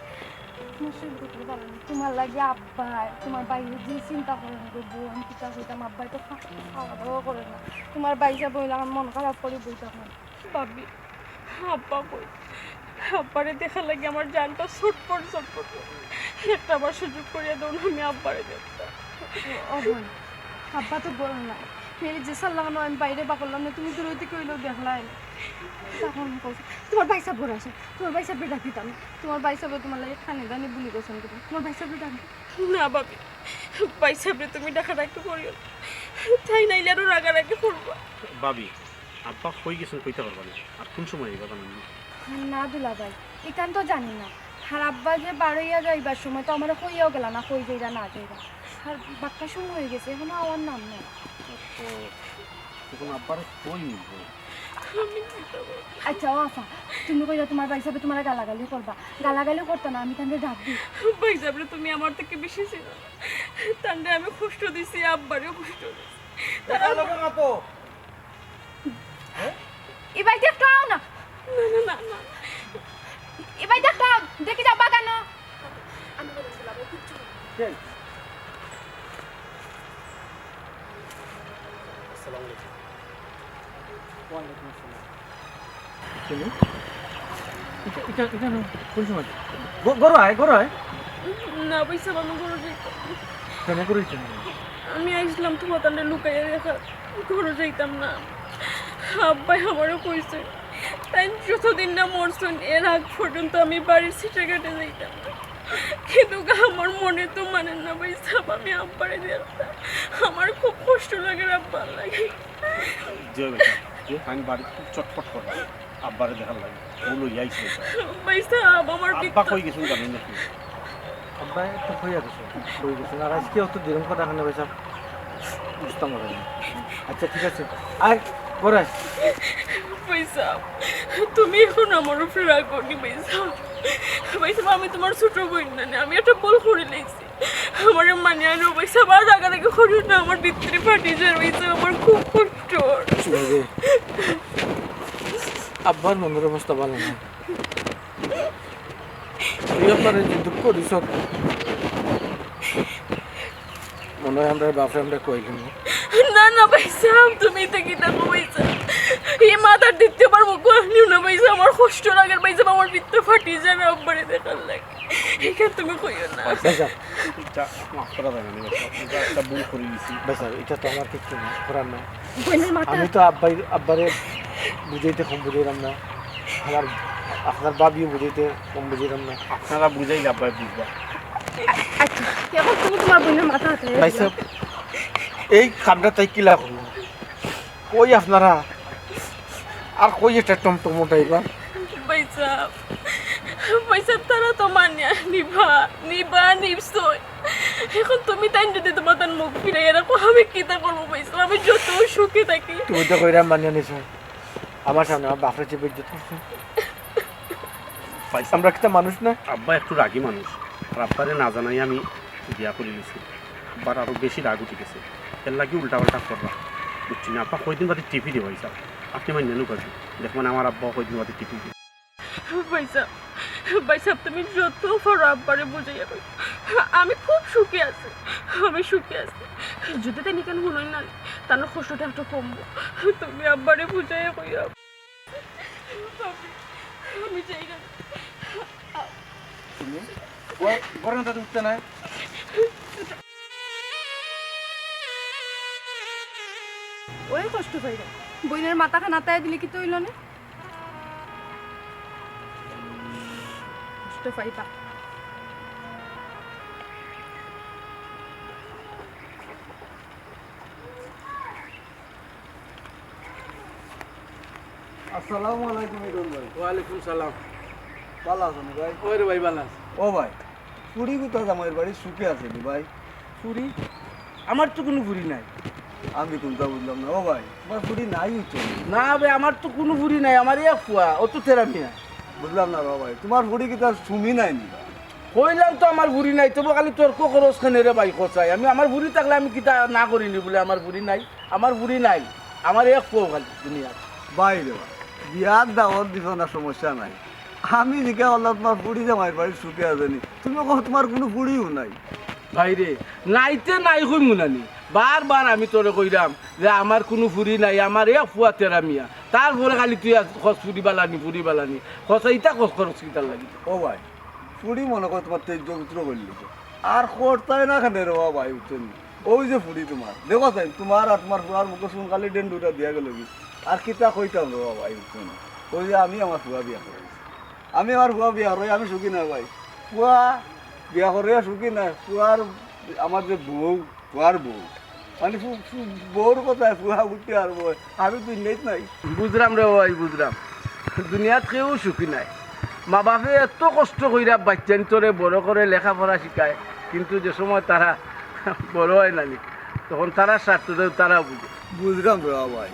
B: তোমার শরীর দেখলে ভালো নেই, তোমার লাগে আব্বা, তোমার বাইরে যে চিন্তা করে না করবো, আমি চিন্তা করতাম আব্বাই তো খাওয়া দাওয়া করে না, তোমার বাইরে বইলে আমার মন খারাপ করে বই তখন।
D: ভাবি আব্বা কই? আব্বারে দেখা লাগে আমার জানটা ছটফট ছটফট করে। একটা আবার সুযোগ করিয়া দাও না, আমি আব্বারে দেখতাম।
B: ও বোন, আব্বা তো বল না মেরে যে সাল লাগানো আমি বাইরে বা করলাম না, তুমি তো রইতে কইলেও দেখলাই না। তখন কইছে তোমার ভাই সাহেব ঘরে আসে, তোমার ভাই সাহেব ডাকিতাম, তোমার ভাই সাহেব তোমার লাগে খানে দানি বুলি গোসন করতাম, তোমার ভাই সাহেব ডাকি
D: না ভাবি, ভাই সাহেবরে তুমি ডাকাডাকি করিও না, তাই নাইলে আরো রাগারাগি করবো।
C: ভাবি আব্বা কই গেছেন কইতে পারবা না? আর কোন সময় এই কথা জানেন?
B: না দুলা ভাই এখান তো জানি না। আর আব্বা যে বাড়াইয়া যাইবার সময় তো আমার কইয়াও গেল না, কই যাইরা না যাইরা, আর বাক্কা সময় হয়ে গেছে, এখন আওয়ার নাম নেই।
C: তো তখন আব্বার কই মিলবো?
B: আচ্ছা ও আফা, তুমি কইরা তোমার ভাই সাহেব তোমার গালাগালি করবা, গালাগালি করতো না, আমি তাহলে ডাক দিই।
D: ভাই সাহেবরে তুমি আমার থেকে বেশি ছিল, তান্ডে আমি কষ্ট দিছি, আব্বারেও কষ্ট দিছি।
B: এ ভাই দেখতে আও না,
D: না না না,
B: এ ভাই দেখতে আও, দেখি যাবা কেন? আমি বলেছিলাম কিচ্ছু
H: কোন সময় গরু আয়, গরু আয়
D: না ভাই সাহেব আমি ঘরে যাইতাম।
H: কেন করেছেন?
D: আমি আইসলাম তোমার তান্ডে লুকাইয়া দেখা, ঘরে যাইতাম না। আব্বাই আমারও কইছে, তাই যতদিন না মরছেন এর আগ পর্যন্ত আমি বাড়ির সিটে কেটে যাইতাম না। কিন্তু আমার মনে তো মানেন না ভাই সাহেব, আমি আব্বারে দেখতাম, আমার খুব কষ্ট লাগে, আব্বার লাগে।
C: যে বেটা যে আমি বাড়ি খুব চটপট করলাম, আব্বারে দেখার লাগে ও লই আইছে
D: ভাই সাহেব আমার
C: আব্বা
D: পিত্ত
C: কই গেছেন জানেন নাকি
H: আব্বা তো হয়ে গেছে হয়ে গেছে আর আজকে অত দিরম কথা খানে পয়সা বুঝতাম না আচ্ছা ঠিক আছে আর করে
D: ভাই সাহেব তুমি এখন আমার উপরে রাগ করনি ভাই সাহেব ভাই সাহেব আমি তোমার ছোট বোন না আমি একটা ভুল করে লেগেছি আমার মানিয়ে আনো ভাই সাহেব আর রাগারাগি করিও না আমার ভিতরে ফাটি যায় ভাই সাহেব আমার খুব কষ্ট
H: আব্বার মনের অবস্থা ভালো না এই আপনার যে দুঃখ দিস মনে হয় আমরা বাপরে আমরা কইলাম
D: না না ভাই সাহেব তুমি তো কি দেখো ভাই সাহেব এই মাথার দ্বিতীয়বার মুখ নিও না ভাই সাহেব আমার কষ্ট লাগে ভাই সাহেব আমার ভিতরে ফাটি যায় না একবারে দেখার লাগে এখানে তুমি কইও না
C: এটা মাফ করা যায় না এটা একটা ভুল করে দিছি
H: ভাই স্যার এটা তো আমার কিছু না করার না
D: বোনের মাথা
H: আমি তো আব্বারে বুঝাইতে কম বুঝাইলাম না আমার আপনার বাবিও বুঝাইতে কম বুঝাইলাম না
C: আপনারা বুঝাইলে আব্বাই বুঝবা
B: আচ্ছা এখন তুমি তোমার বোনের মাথা হাতে
H: ভাই সাহেব এই কামটা তাই কিলা করলো কই আপনারা আর কই এটা টমটম উঠাইবা
D: ভাই সাহেব তারা তো মানিয়া নিবসই এখন তুমি তাই যদি তোমার তার মুখ ফিরাই রাখো আমি কিতা করবো ভাই সাহেব আমি যত সুখে থাকি
H: তুমি তো কইরা মানিয়ে নিছ আমার সামনে আমার বাপরে চেপে যেত আমরা কিতা মানুষ না
C: আব্বা একটু রাগী মানুষ আর আব্বারে না জানাই আমি বিয়া করে নিয়েছি আব্বার আরও বেশি রাগ উঠে গেছে এর লাগি উল্টাপাল্টা করবা বুঝছি না আব্বা কয়দিন বাদে টিপি দেবো হিসাব আপনি আমার নেনু কাজে দেখবেন আমার আব্বা কয়দিন বাদে টিপি দিই
D: ভাই সাহেব তুমি যত পারো আব্বারে বুঝাইয়া কই আমি খুব সুখী আছি যদি তাই নিকেন শুনোই না তার কষ্টটা একটু কমবো তুমি আব্বারে বুঝাইয়া কইয়া আমি চাই না
H: তুমি গরম তাতে উঠতে নাই
B: ওই কষ্ট পাই না বোনের মাথা খানা তাই দিলে কি তো হইল না কষ্ট পাইবা
E: আসসালামু আলাইকুম ইরন ভাই
A: ওয়ালাইকুম সালাম
E: ভালো আছেন ভাই
A: ওই রে ভাই বালাস
E: ও ভাই পুরি কোথা জামাইয়ের বাড়ি সুখে আছে নি ভাই
A: ফুরি আমার তো কোনো ফুরি নাই
E: আমি কোনটা বুঝলাম না ও ভাই তোমার পুরি নাই হইতো
A: না ভাই আমার তো কোনো ফুরি নাই আমার এক ফুয়া ও তো থেরাপিয়া
E: বুঝলাম না ও ভাই তোমার পুরি কিতা সুমি নাই নি
A: কইলাম তো আমার ভুড়ি নাই তবু খালি তর্ক খরচ খানে রে ভাই খোঁচাই আমি আমার ভুড়ি থাকলে আমি কিতা না করিনি বলে আমার ভুড়ি নাই আমার ভুড়ি নাই আমার এক ফো খালি দুনিয়া
E: ভাই রে ভাই বিয়ার দাওয়াত দিছ না সমস্যা নাই আমি জিজ্ঞা করলাম তোমার পুরি জামাইয়ের বাড়ি সুখে আছে নি তুমি কো তোমার কোনো পুরিও নাই
A: ভাই রে নাইতে নাই কই মুনানি বারবার আমি তোরে কইলাম যে আমার কোনো ফুরি নাই আমার এক ফুয়া তেরামিয়া তারপরে খালি তুই খস ফুরি বালানি খসা ইটা খস খরচ কিতার লাগি
E: ও ভাই পুরি মনে কর তোমার তেজ পুত্র বললি আর করতাই না খানে রে ও ভাই উঠছেন ওই যে পুরি তোমার দেখো তাই তোমার আর তোমার ফুয়ার মুখে শুন খালি ডেন্ডুটা দিয়া গেল কি আর কিতা কইতাম রে ও ভাই উঠছেন ওই যে আমি আমার ফুয়া বিয়া করাইছি আমি আমার ফুয়া বিয়া করাই আমি সুখী না ভাই ফুয়া বিয়া করে সুখী না ফুয়ার আমার যে বউ ফুয়ার বউ মানে বউর কথায় ফুয়া উঠতে আর বউ আমি তুই নেই নাই
A: বুঝলাম রে ভাই বুঝলাম দুনিয়াত কেউ সুখী নাই মা বাপে এত কষ্ট কইরা বাচ্চান তোরে বড় করে লেখাপড়া শিখায় কিন্তু যে সময় তারা বড় হয় নানি তখন তারা স্বার্থটা তারা বুঝে
E: বুঝলাম রে ভাই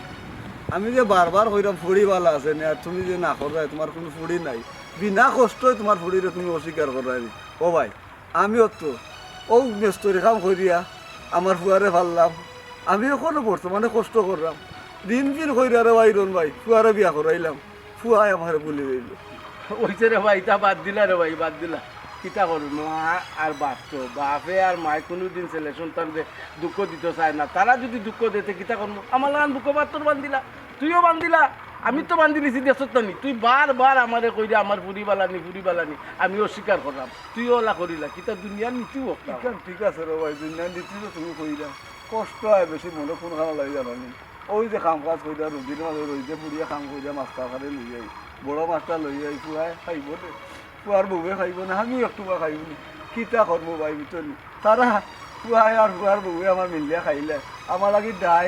E: আমি যে বারবার কইরাম ফুড়িওয়ালা আছে না তুমি যে না করাই তোমার কোনো ফুড়ি নাই বিনা কষ্টই তোমার ফুড়িরে তুমি অস্বীকার করাই ও ভাই আমিও তো ও মেস্তরি কাম করিয়া আমার ফুয়ারে ফাললাম আমি এখনো বর্তমানে কষ্ট করলাম দিন কইরা রে ভাই রন ভাই ফুয়ারে বিয়া করাইলাম ফুয়াই আমার বলি রইল
A: ওইছে রে ভাই তা বাদ দিলা রে ভাই বাদ দিলা কিতা করবো মা আর বাপ তো বাপে আর মায় কোনোদিন ছেলে সন্তানদের দুঃখ দিতে চায় না তারা যদি দুঃখ দিতে কিতা করবো আমার লাগান দুঃখ বাত্তর বান্ধিলা তুইও বান্ধিলা আমি তো বান্ধি নিছি দেশত নি তুই বারবার আমারে কইরা আমার ফুরি বালানি আমি অস্বীকার করলাম তুইও ওলা করিলা কিতা দুনিয়ার নীতিও একটা
E: ঠিক আছে রে ভাই দুনিয়া দিচ্ছি তো তুমি কইরা কষ্ট হয় বেশি মনে কোন খাওয়া লাগে জানি ওই যে কাম কাজ কইরা রোদির মাঝে রইতে পুড়িয়া কাম কইরা মাছটা খারে লই যাই বড় মাছটা লই যাই পুরাই খাইব দে পুয়ার বউয়ে খাইব না আমি একটু বা খাইব না কিতা করবো ভাই ভিতর তারা পুয়াই আর পুয়ার বউয়ে আমার মিলিয়া খাইলে আমার লাগি ডাই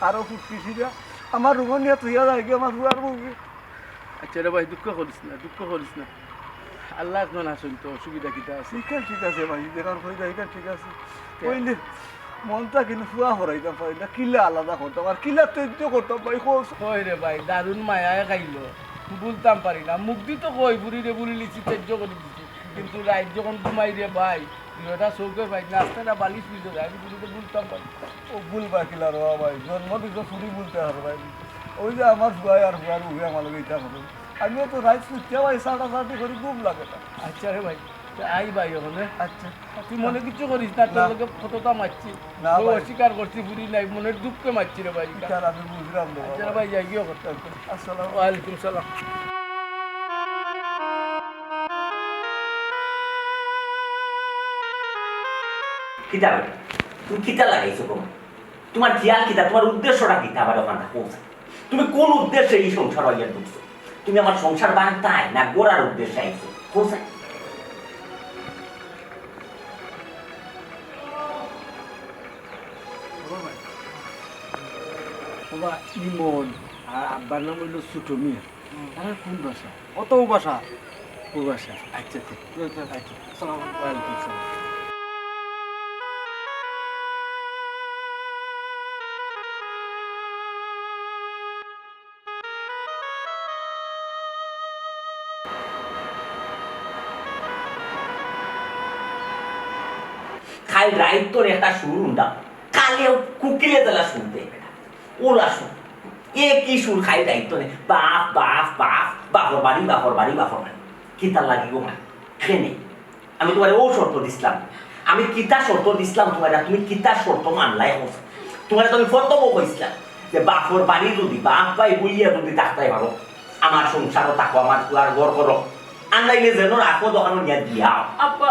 E: আরো ফুটপিছিলা আমার রুমন নিয়ে তুইয়া যাই আমার পুয়ার বউয়ে
A: আচ্ছা রে ভাই দুঃখ করিস না আল্লাহ একজন আসুন তো অসুবিধা কিটা আছে
E: ঠিক আছে ভাই দেখার কইরা এটা ঠিক আছে কইলে মনটা কিন্তু ফুয়া হরাইতাম পারি না কিলা আলাদা করতাম আর কিলা তৈরি করতাম ভাই কোস
A: কই রে ভাই দারুণ মায়ায় খাইলো বলতাম পারি না মুখ দিত কই বুড়ি রে বুড়ি লিচি তেজ্য করে দিচ্ছি কিন্তু রাত যখন ঘুমাই রে ভাই ওটা চৌকে ভাই নাস্তাটা বালিশ পিছু আমি বুড়িতে বলতাম পারি
E: ও ভুলবা কিলা রে ভাই জন্ম দিতে ছুটি বলতে হবে ভাই ওই যে আমার ভুয়াই আর ভুয়ার উহে আমার লগে এটা হবে আমিও তো রাইট সুইতে ভাই সাড়া সাড়ি করে ঘুম লাগে না
A: আচ্ছা রে ভাই আই ভাই ওখানে
E: আচ্ছা
A: তুই মনে কিছু করিস না তোর লোকে ফটোটা মারছি
E: না
A: তো
E: ভাই।
A: অস্বীকার করছি বুড়ি নাই মনের দুঃখে মারছি রে ভাই
E: স্যার আমি বুঝলাম তো
A: আচ্ছা রে ভাই যাই গিয়ে করতে
E: আসসালাম
A: ওয়ালাইকুম সালাম
G: কিতা বেটা তুমি কিতা লাগাইছো গো তোমার খেয়াল কিতা তোমার উদ্দেশ্যটা কিতা আবার ওখানটা পৌঁছা তুমি কোন উদ্দেশ্যে এই সংসার হইয়া ঢুকছো তুমি আমার সংসার বাঁধতাই না গোড়ার উদ্দেশ্যে আইছো পৌঁছা
A: বাবা ইমন আর আব্বার নাম হইল ছোট মিয়া তারা কোন ভাষা
H: অত বাসা
A: ও ভাষা আচ্ছা ঠিক আচ্ছা সালাম ওয়ালাইকুম সালাম
G: খাই রাইত তোর একটা সুর উন্ডা কালেও কুকিলে দেলা শুনতে ওলা শুন এ কি সুর খাই রাইত নে বাপ বাপ বাপ বাপর বাড়ি কিতা লাগি গো মা খেনে আমি তোমার ও শর্ত দিছিলাম আমি কিতা শর্ত দিছিলাম তোমার তুমি কিতা শর্ত মানলাই হোস তোমার তুমি ফতব কইছিলাম যে বাপর বাড়ি যদি বাপ ভাই বইয়া যদি ডাক্তাই ভালো আমার সংসারও তাকো আমার পুয়ার ঘর করো আনলাইলে যেন রাখো দোকান নিয়ে দিয়া
D: আব্বা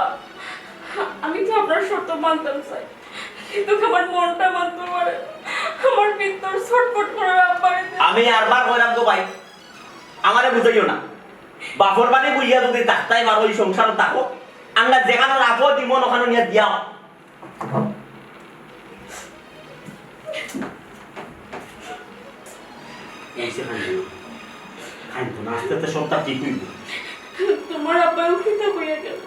D: আমি তো আপনার শর্ত মানতাম চাই কিন্তু আমার মনটা মানতে পারে আমার ভিতর ছটফট করে আব্বারে
G: আমি আরবার কইলাম তো ভাই আমারে বুঝাইও না বাপর বাড়ি বইয়া যদি ডাক্তাই ভালো এই সংসারও তাকো আমরা যেখানে রাখো দিমন ওখানে নিয়ে দিয়াও এইসে খাইতো না আস্তে আস্তে সবটা ঠিক হইব
D: তোমার আব্বাও খিতা হইয়া গেল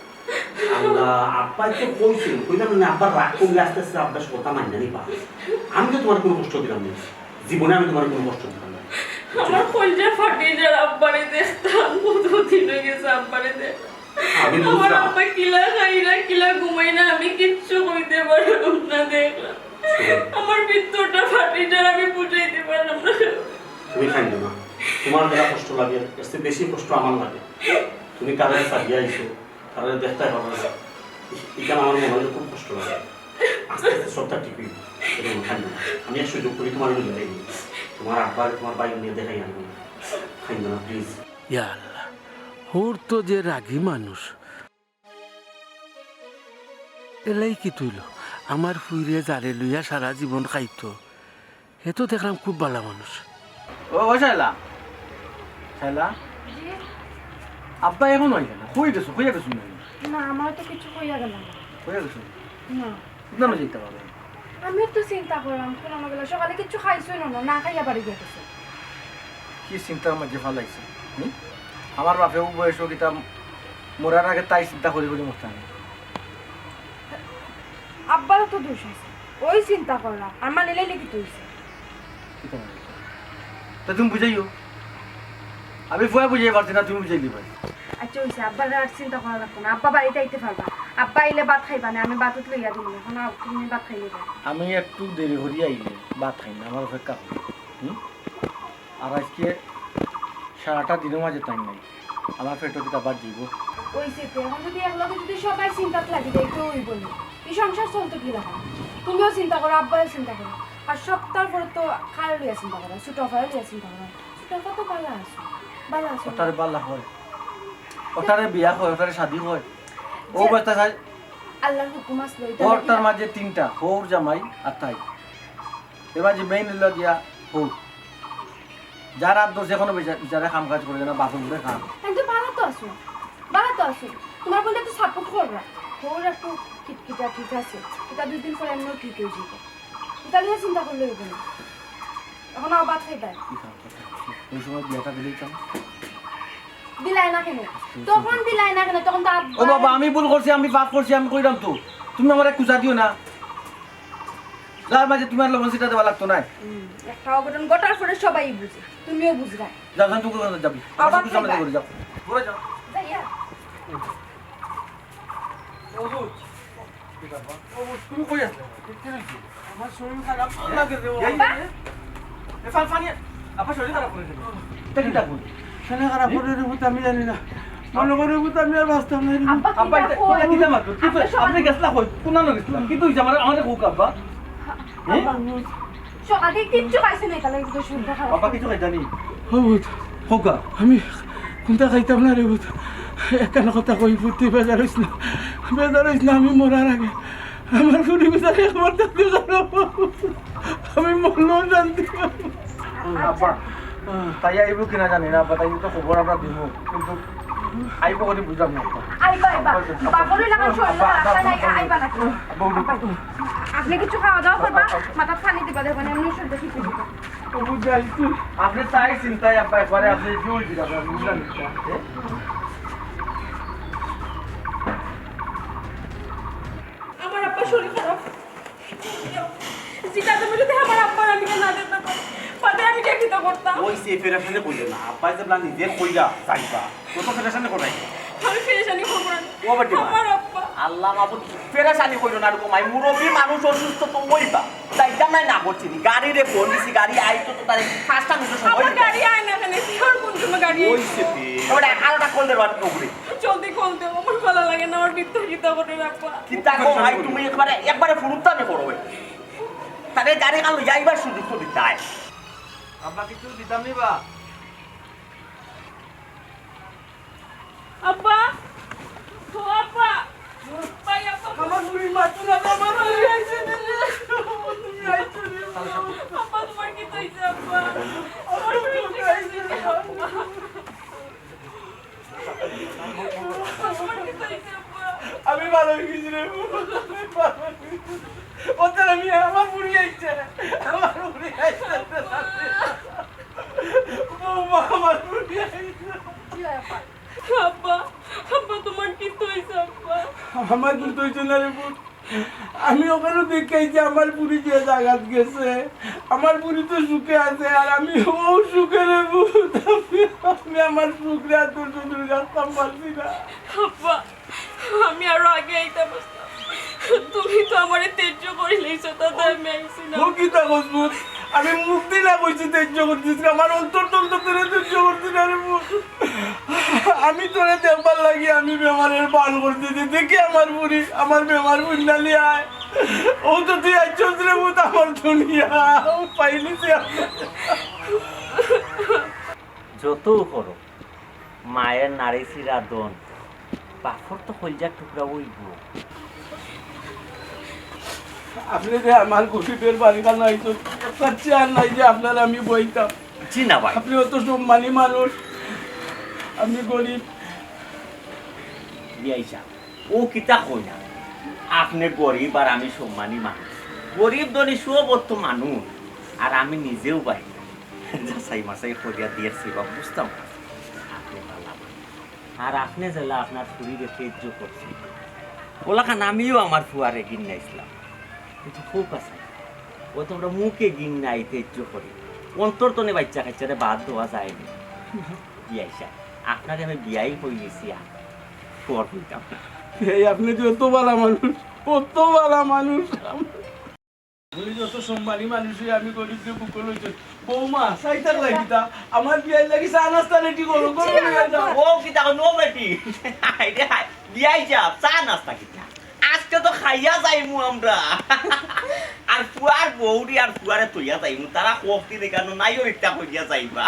G: আল্লাহ আব্বাই তো কইছিল কইলাম না আব্বার রাগ করলে আস্তে আস্তে আব্বার কথা মাইনা নিবা আমি তো তোমার কোনো কষ্ট দিলাম না জীবনে আমি তোমার কোনো কষ্ট দিলাম না
D: আমার কলজা ফাটিয়ে যার আব্বারে দেখতাম কতদিন হয়ে গেছে আব্বারে দেখ
G: আমি
D: আমার
G: বুঝলাম
D: আব্বা কিলা খাই না কিলা ঘুমাই না আমি কিচ্ছু কইতে পারলাম না দেখলাম আমার ভিতরটা ফাটিয়ে যার আমি বুঝাইতে পারলাম না
G: তুমি খাইছো না তোমার যারা কষ্ট লাগে এর চেয়ে বেশি কষ্ট আমার লাগে তুমি কারে সাজিয়ে আইছো কারে দেখতে হবে না এখানে আমার মনে হয় খুব কষ্ট লাগে আস্তে আস্তে সবটা ঠিক হইব এরকম খাইছো না আমি এক সুযোগ করি তোমার নিয়ে দেখাই তোমার আব্বার তোমার বাইক নিয়ে দেখাই আনবো খাইছো না প্লিজ
A: ইয়া আল্লাহ ওর তো যে রাগী মানুষ এলাই কি তুইল আমার ফুইরে জারে লইয়া সারা জীবন খাইতো এ তো দেখলাম খুব ভালো মানুষ
H: ও শাইলা শাইলা আব্বা এখন হয়ে গেল হয়ে গেছো না
B: না আমার তো কিছু হইয়া গেল না
H: হয়ে গেছো
B: না
H: না যেতে পারবে
B: আমি তো চিন্তা করলাম কোনো বেলা সকালে কিছু খাইছই না না খাইয়া বাড়ি গেছে
H: কি চিন্তার মাঝে ফালাইছে আমার বাপেও বয়স কিতা মরার আগে তাই চিন্তা করি মরতে আমি
B: আব্বারও তো দোষ আছে ওই চিন্তা করলাম আর মানিলেই নাকি তুইছে
H: তা তুমি বুঝাইও আমি ফুয়া বুঝাই পারছি না তুমি বুঝাইলি ভাই
B: আচ্ছা হইছে আব্বার আর চিন্তা করা লাগতো না আব্বা বাড়িতে আইতে পারবা আব্বা আইলে ভাত খাইবা না আমি ভাতত লইয়া দিল এখন তুমি ভাত খাইলে যাও
H: আমি একটু দেরি করি আইলে ভাত খাই না আমার অপেক্ষা করি আর আজকে সারাটা দিনের মাঝে টাইম নাই আমার পেটে কিতা বাদ দিব
B: ওইছে তো এখন যদি একলগে যদি সবাই চিন্তাত লাগি দেয় কেউ হইব না এই সংসার চলতে কি রাখা তুমিও চিন্তা করো আব্বাও চিন্তা করো আর সপ্তাহ পরে তো খায় লিয়া চিন্তা করো ছোট খায় লিয়া চিন্তা করো ছোট তো ভালো আছে
H: ওটারে বাল্লা হয় ওটারে বিয়া হয় ওটারে শাদি হয় ও অবস্থা চাই
B: আল্লাহর হুকুম আসলো
H: ওর তার মাঝে তিনটা হৌর জামাই আর তাই এবার যে মেইন হইল গিয়া হৌর যারা দোষ এখনো বিচারে কাম কাজ করে না বাসন করে খান
B: কিন্তু ভালো তো আছো তোমার বলতে তো সাপোর্ট করবা তোর একটু খিটখিটা ঠিক আছে এটা 2 দিন পরে এমনিও ঠিক হয়ে যাবে এটা নিয়ে চিন্তা করলে হইব না এখন আবার খাই দেয়
H: ওই সময় বিয়েটা দিলেই চান
B: দিলাই না কেন তখন দিলাই না কেন তখন তো
H: ও বাবা আমি ভুল করছি আমি পাপ করছি আমি কইলাম তো তুমি আমার কুচা দিও না যার মাঝে তোমার লবণ সিটা দেওয়া লাগতো না
B: একটা অঘটন ঘটার পরে সবাই বুঝে তুমিও বুঝবা
H: যাও যাও তুই যাবি
B: আবার
H: আমার সামনে করে যাও ঘুরে যাও
B: যাইয়া
H: তুমি কই আসলে
A: আমার শরীর খারাপ লাগে রে
H: এ ফাল ফানি আপা শরীর খারাপ করে দিল এটা কি ডাকুন
A: শরীর খারাপ করে রে ভূত আমি জানি না মনে করে ভূত আমি আর বাঁচতাম না রে।
H: আব্বা এটা এটা কি জামা তো কি তো আপনি গেছলা কই কোন না গেছলা কি তো আমার আমাদের কোক আব্বা
B: আগে কিচ্ছু খাইছে না তাহলে একটু শুনতে খারাপ
H: আব্বা কিছু খাইতানি
A: ও ভূত
H: হোকা
A: আমি কোনটা খাইতাম না রে ভূত একখান কথা কই ফুটি বেজার হইস না আমি মরার আগে আমার ফুটি বেজার আমার থাকতে আমি মরলেও শান্তি পাবো।
H: আব্বা তাই আইব কিনা জানি না আব্বা তাই তো খবর আমরা দিব কিন্তু আইব করে বুঝলাম না আব্বা
B: আইবা বাবুরে লাগা শরীর খারাপ নাই আইবা না আপনি কিছু খাওয়া দাওয়া করবা মাথা পানি দিবা দেখবেন এমনি শুনতে কিছু দিবা
A: তবু যাই তুই
H: আপনি তাই চিন্তায় আব্বা একবারে আপনি জোর দিলাম বুঝলাম
D: আমার আব্বার শরীর খারাপ যেটা তুমি যদি আমার আব্বার আমি না দিতে পারে আমি কি কিতা করতাম
C: ওই সে ফেরাশনে কইলে না আব্বা যে প্ল্যান নিজে কইলা যাইবা কত ফেরাশনে করাই
D: আমি ফিরেশানি করব না
C: ও বাটি
D: আমার আব্বা
C: আল্লাহ মাবুদ ফেরাশানি কইলো না এরকম আই মুরব্বী মানুষ অসুস্থ তো ওইবা যাইতাম নাই না করছি গাড়ি রে ফোন দিছি গাড়ি আইতো তো তার 5টা মিনিট সময়
D: আমার গাড়ি আয় না কেন আর কোন তুমি গাড়ি
C: ওই সে ওটা আলোটা কল দেবার ওগুলি
D: জলদি কল দেও আমার ভালো লাগে না আমার বিত্ত গীতা করে রাখবা
C: চিন্তা করো ভাই তুমি একবারে ফুরুত্তামে করো তাদের গাড়ি কালো যাইবার সুযোগ তো দিতে হয়
H: আব্বা কিছু দিতাম নি বা
D: আব্বা ও আব্বা ভাই আব্বা
A: আমার বুড়ি মাতু না আমার হয়ে আইছে তুমি আইছো রে
D: আব্বা তোমার কি হইছে আব্বা আমার কি হইছে আব্বা আমার কি হইছে আব্বা
A: আমি ভালো হয়ে গেছি রে ওদের আমি আমার বুড়ি আইছে বৌমা আমার বুড়ি আইছে
D: আব্বা আব্বা তোমার কি হইছে আব্বা
A: আমার বুড়ি হইছে না রে বুড় আমি ওখানে দেখাইছি আমার বুড়ি যে জায়গাত গেছে আমার বুড়ি তো সুখে আছে আর আমি ও সুখে রে বুড় আমি আমার সুখরে আর তোর সুন্দর রাখতাম পারছি না
D: আব্বা আমি আরো আগে আইতা বসতাম তুমি তো আমারে তেজ্য করে লইছো তাতে আমি আইছি না
A: ও কি তা মজবুত আমি মুক্তি না কইছি তেজ্য করছিস আমার অন্তর তন্ত তোরে তেজ্য করছি না রে বুড় আমি তোরে দেখবার লাগি আমি বেমারের পাল করতেছি দেখি আমার বুড়ি আমার বেমার বুঝনালি আয় ও তো তুই আইছস রে বুত আমার দুনিয়া ও পাইলি সে
G: যত করো মায়ের নারী সিরা দন পাথর তো কলজার টুকরা উইব
A: আপনি যে আমার গরিবের বাড়িটা নাই তো পাচ্ছি আর নাই যে আপনার আমি বইতাম
G: জি না ভাই
A: আপনি অত সম্মানী মানুষ আমি গরিব
G: দিয়াইছা ও কিতা কই না আপনি গরিব আর আমি সম্মানী মানুষ গরিব ধনী সুবর্ত মানুষ আর আমি নিজেও পাই যাচাই মাসাই করিয়া দিয়েছি বা বুঝতাম আপনি ভালো আর আপনি জেলা আপনার শরীরে তেজ্য করছি ওলাখান আমিও আমার ফুয়ারে গিন নাইছিলাম কিন্তু খুব আছে ও তো আমরা মুখে গিন নাই তেজ্য করি অন্তর তনে বাচ্চা কাচ্চারে বাদ দেওয়া যায়নি দিয়াইছা আপনারে আমি বিয়াই হয়ে গেছি আর পর হইতাম না
A: এই আপনি যত ভালো মানুষ কত ভালো মানুষ আপনি যত সম্মানী মানুষই আমি গরিবকে বুক লইছি বৌমা সাইতার লাগিতা আমার বিয়ার লাগি চা নাস্তা রেডি করো করো নিয়ে যাও
G: ও কিতা নো বেটি আইরে হাই বিয়াই যা চা নাস্তা কিতা আজকে তো খাইয়া যাইমু আমরা আর ফুয়ার বৌরি আর ফুয়ারে তৈয়া যাইমু তারা কফি দেখানো নাইও একটা হইয়া যাইবা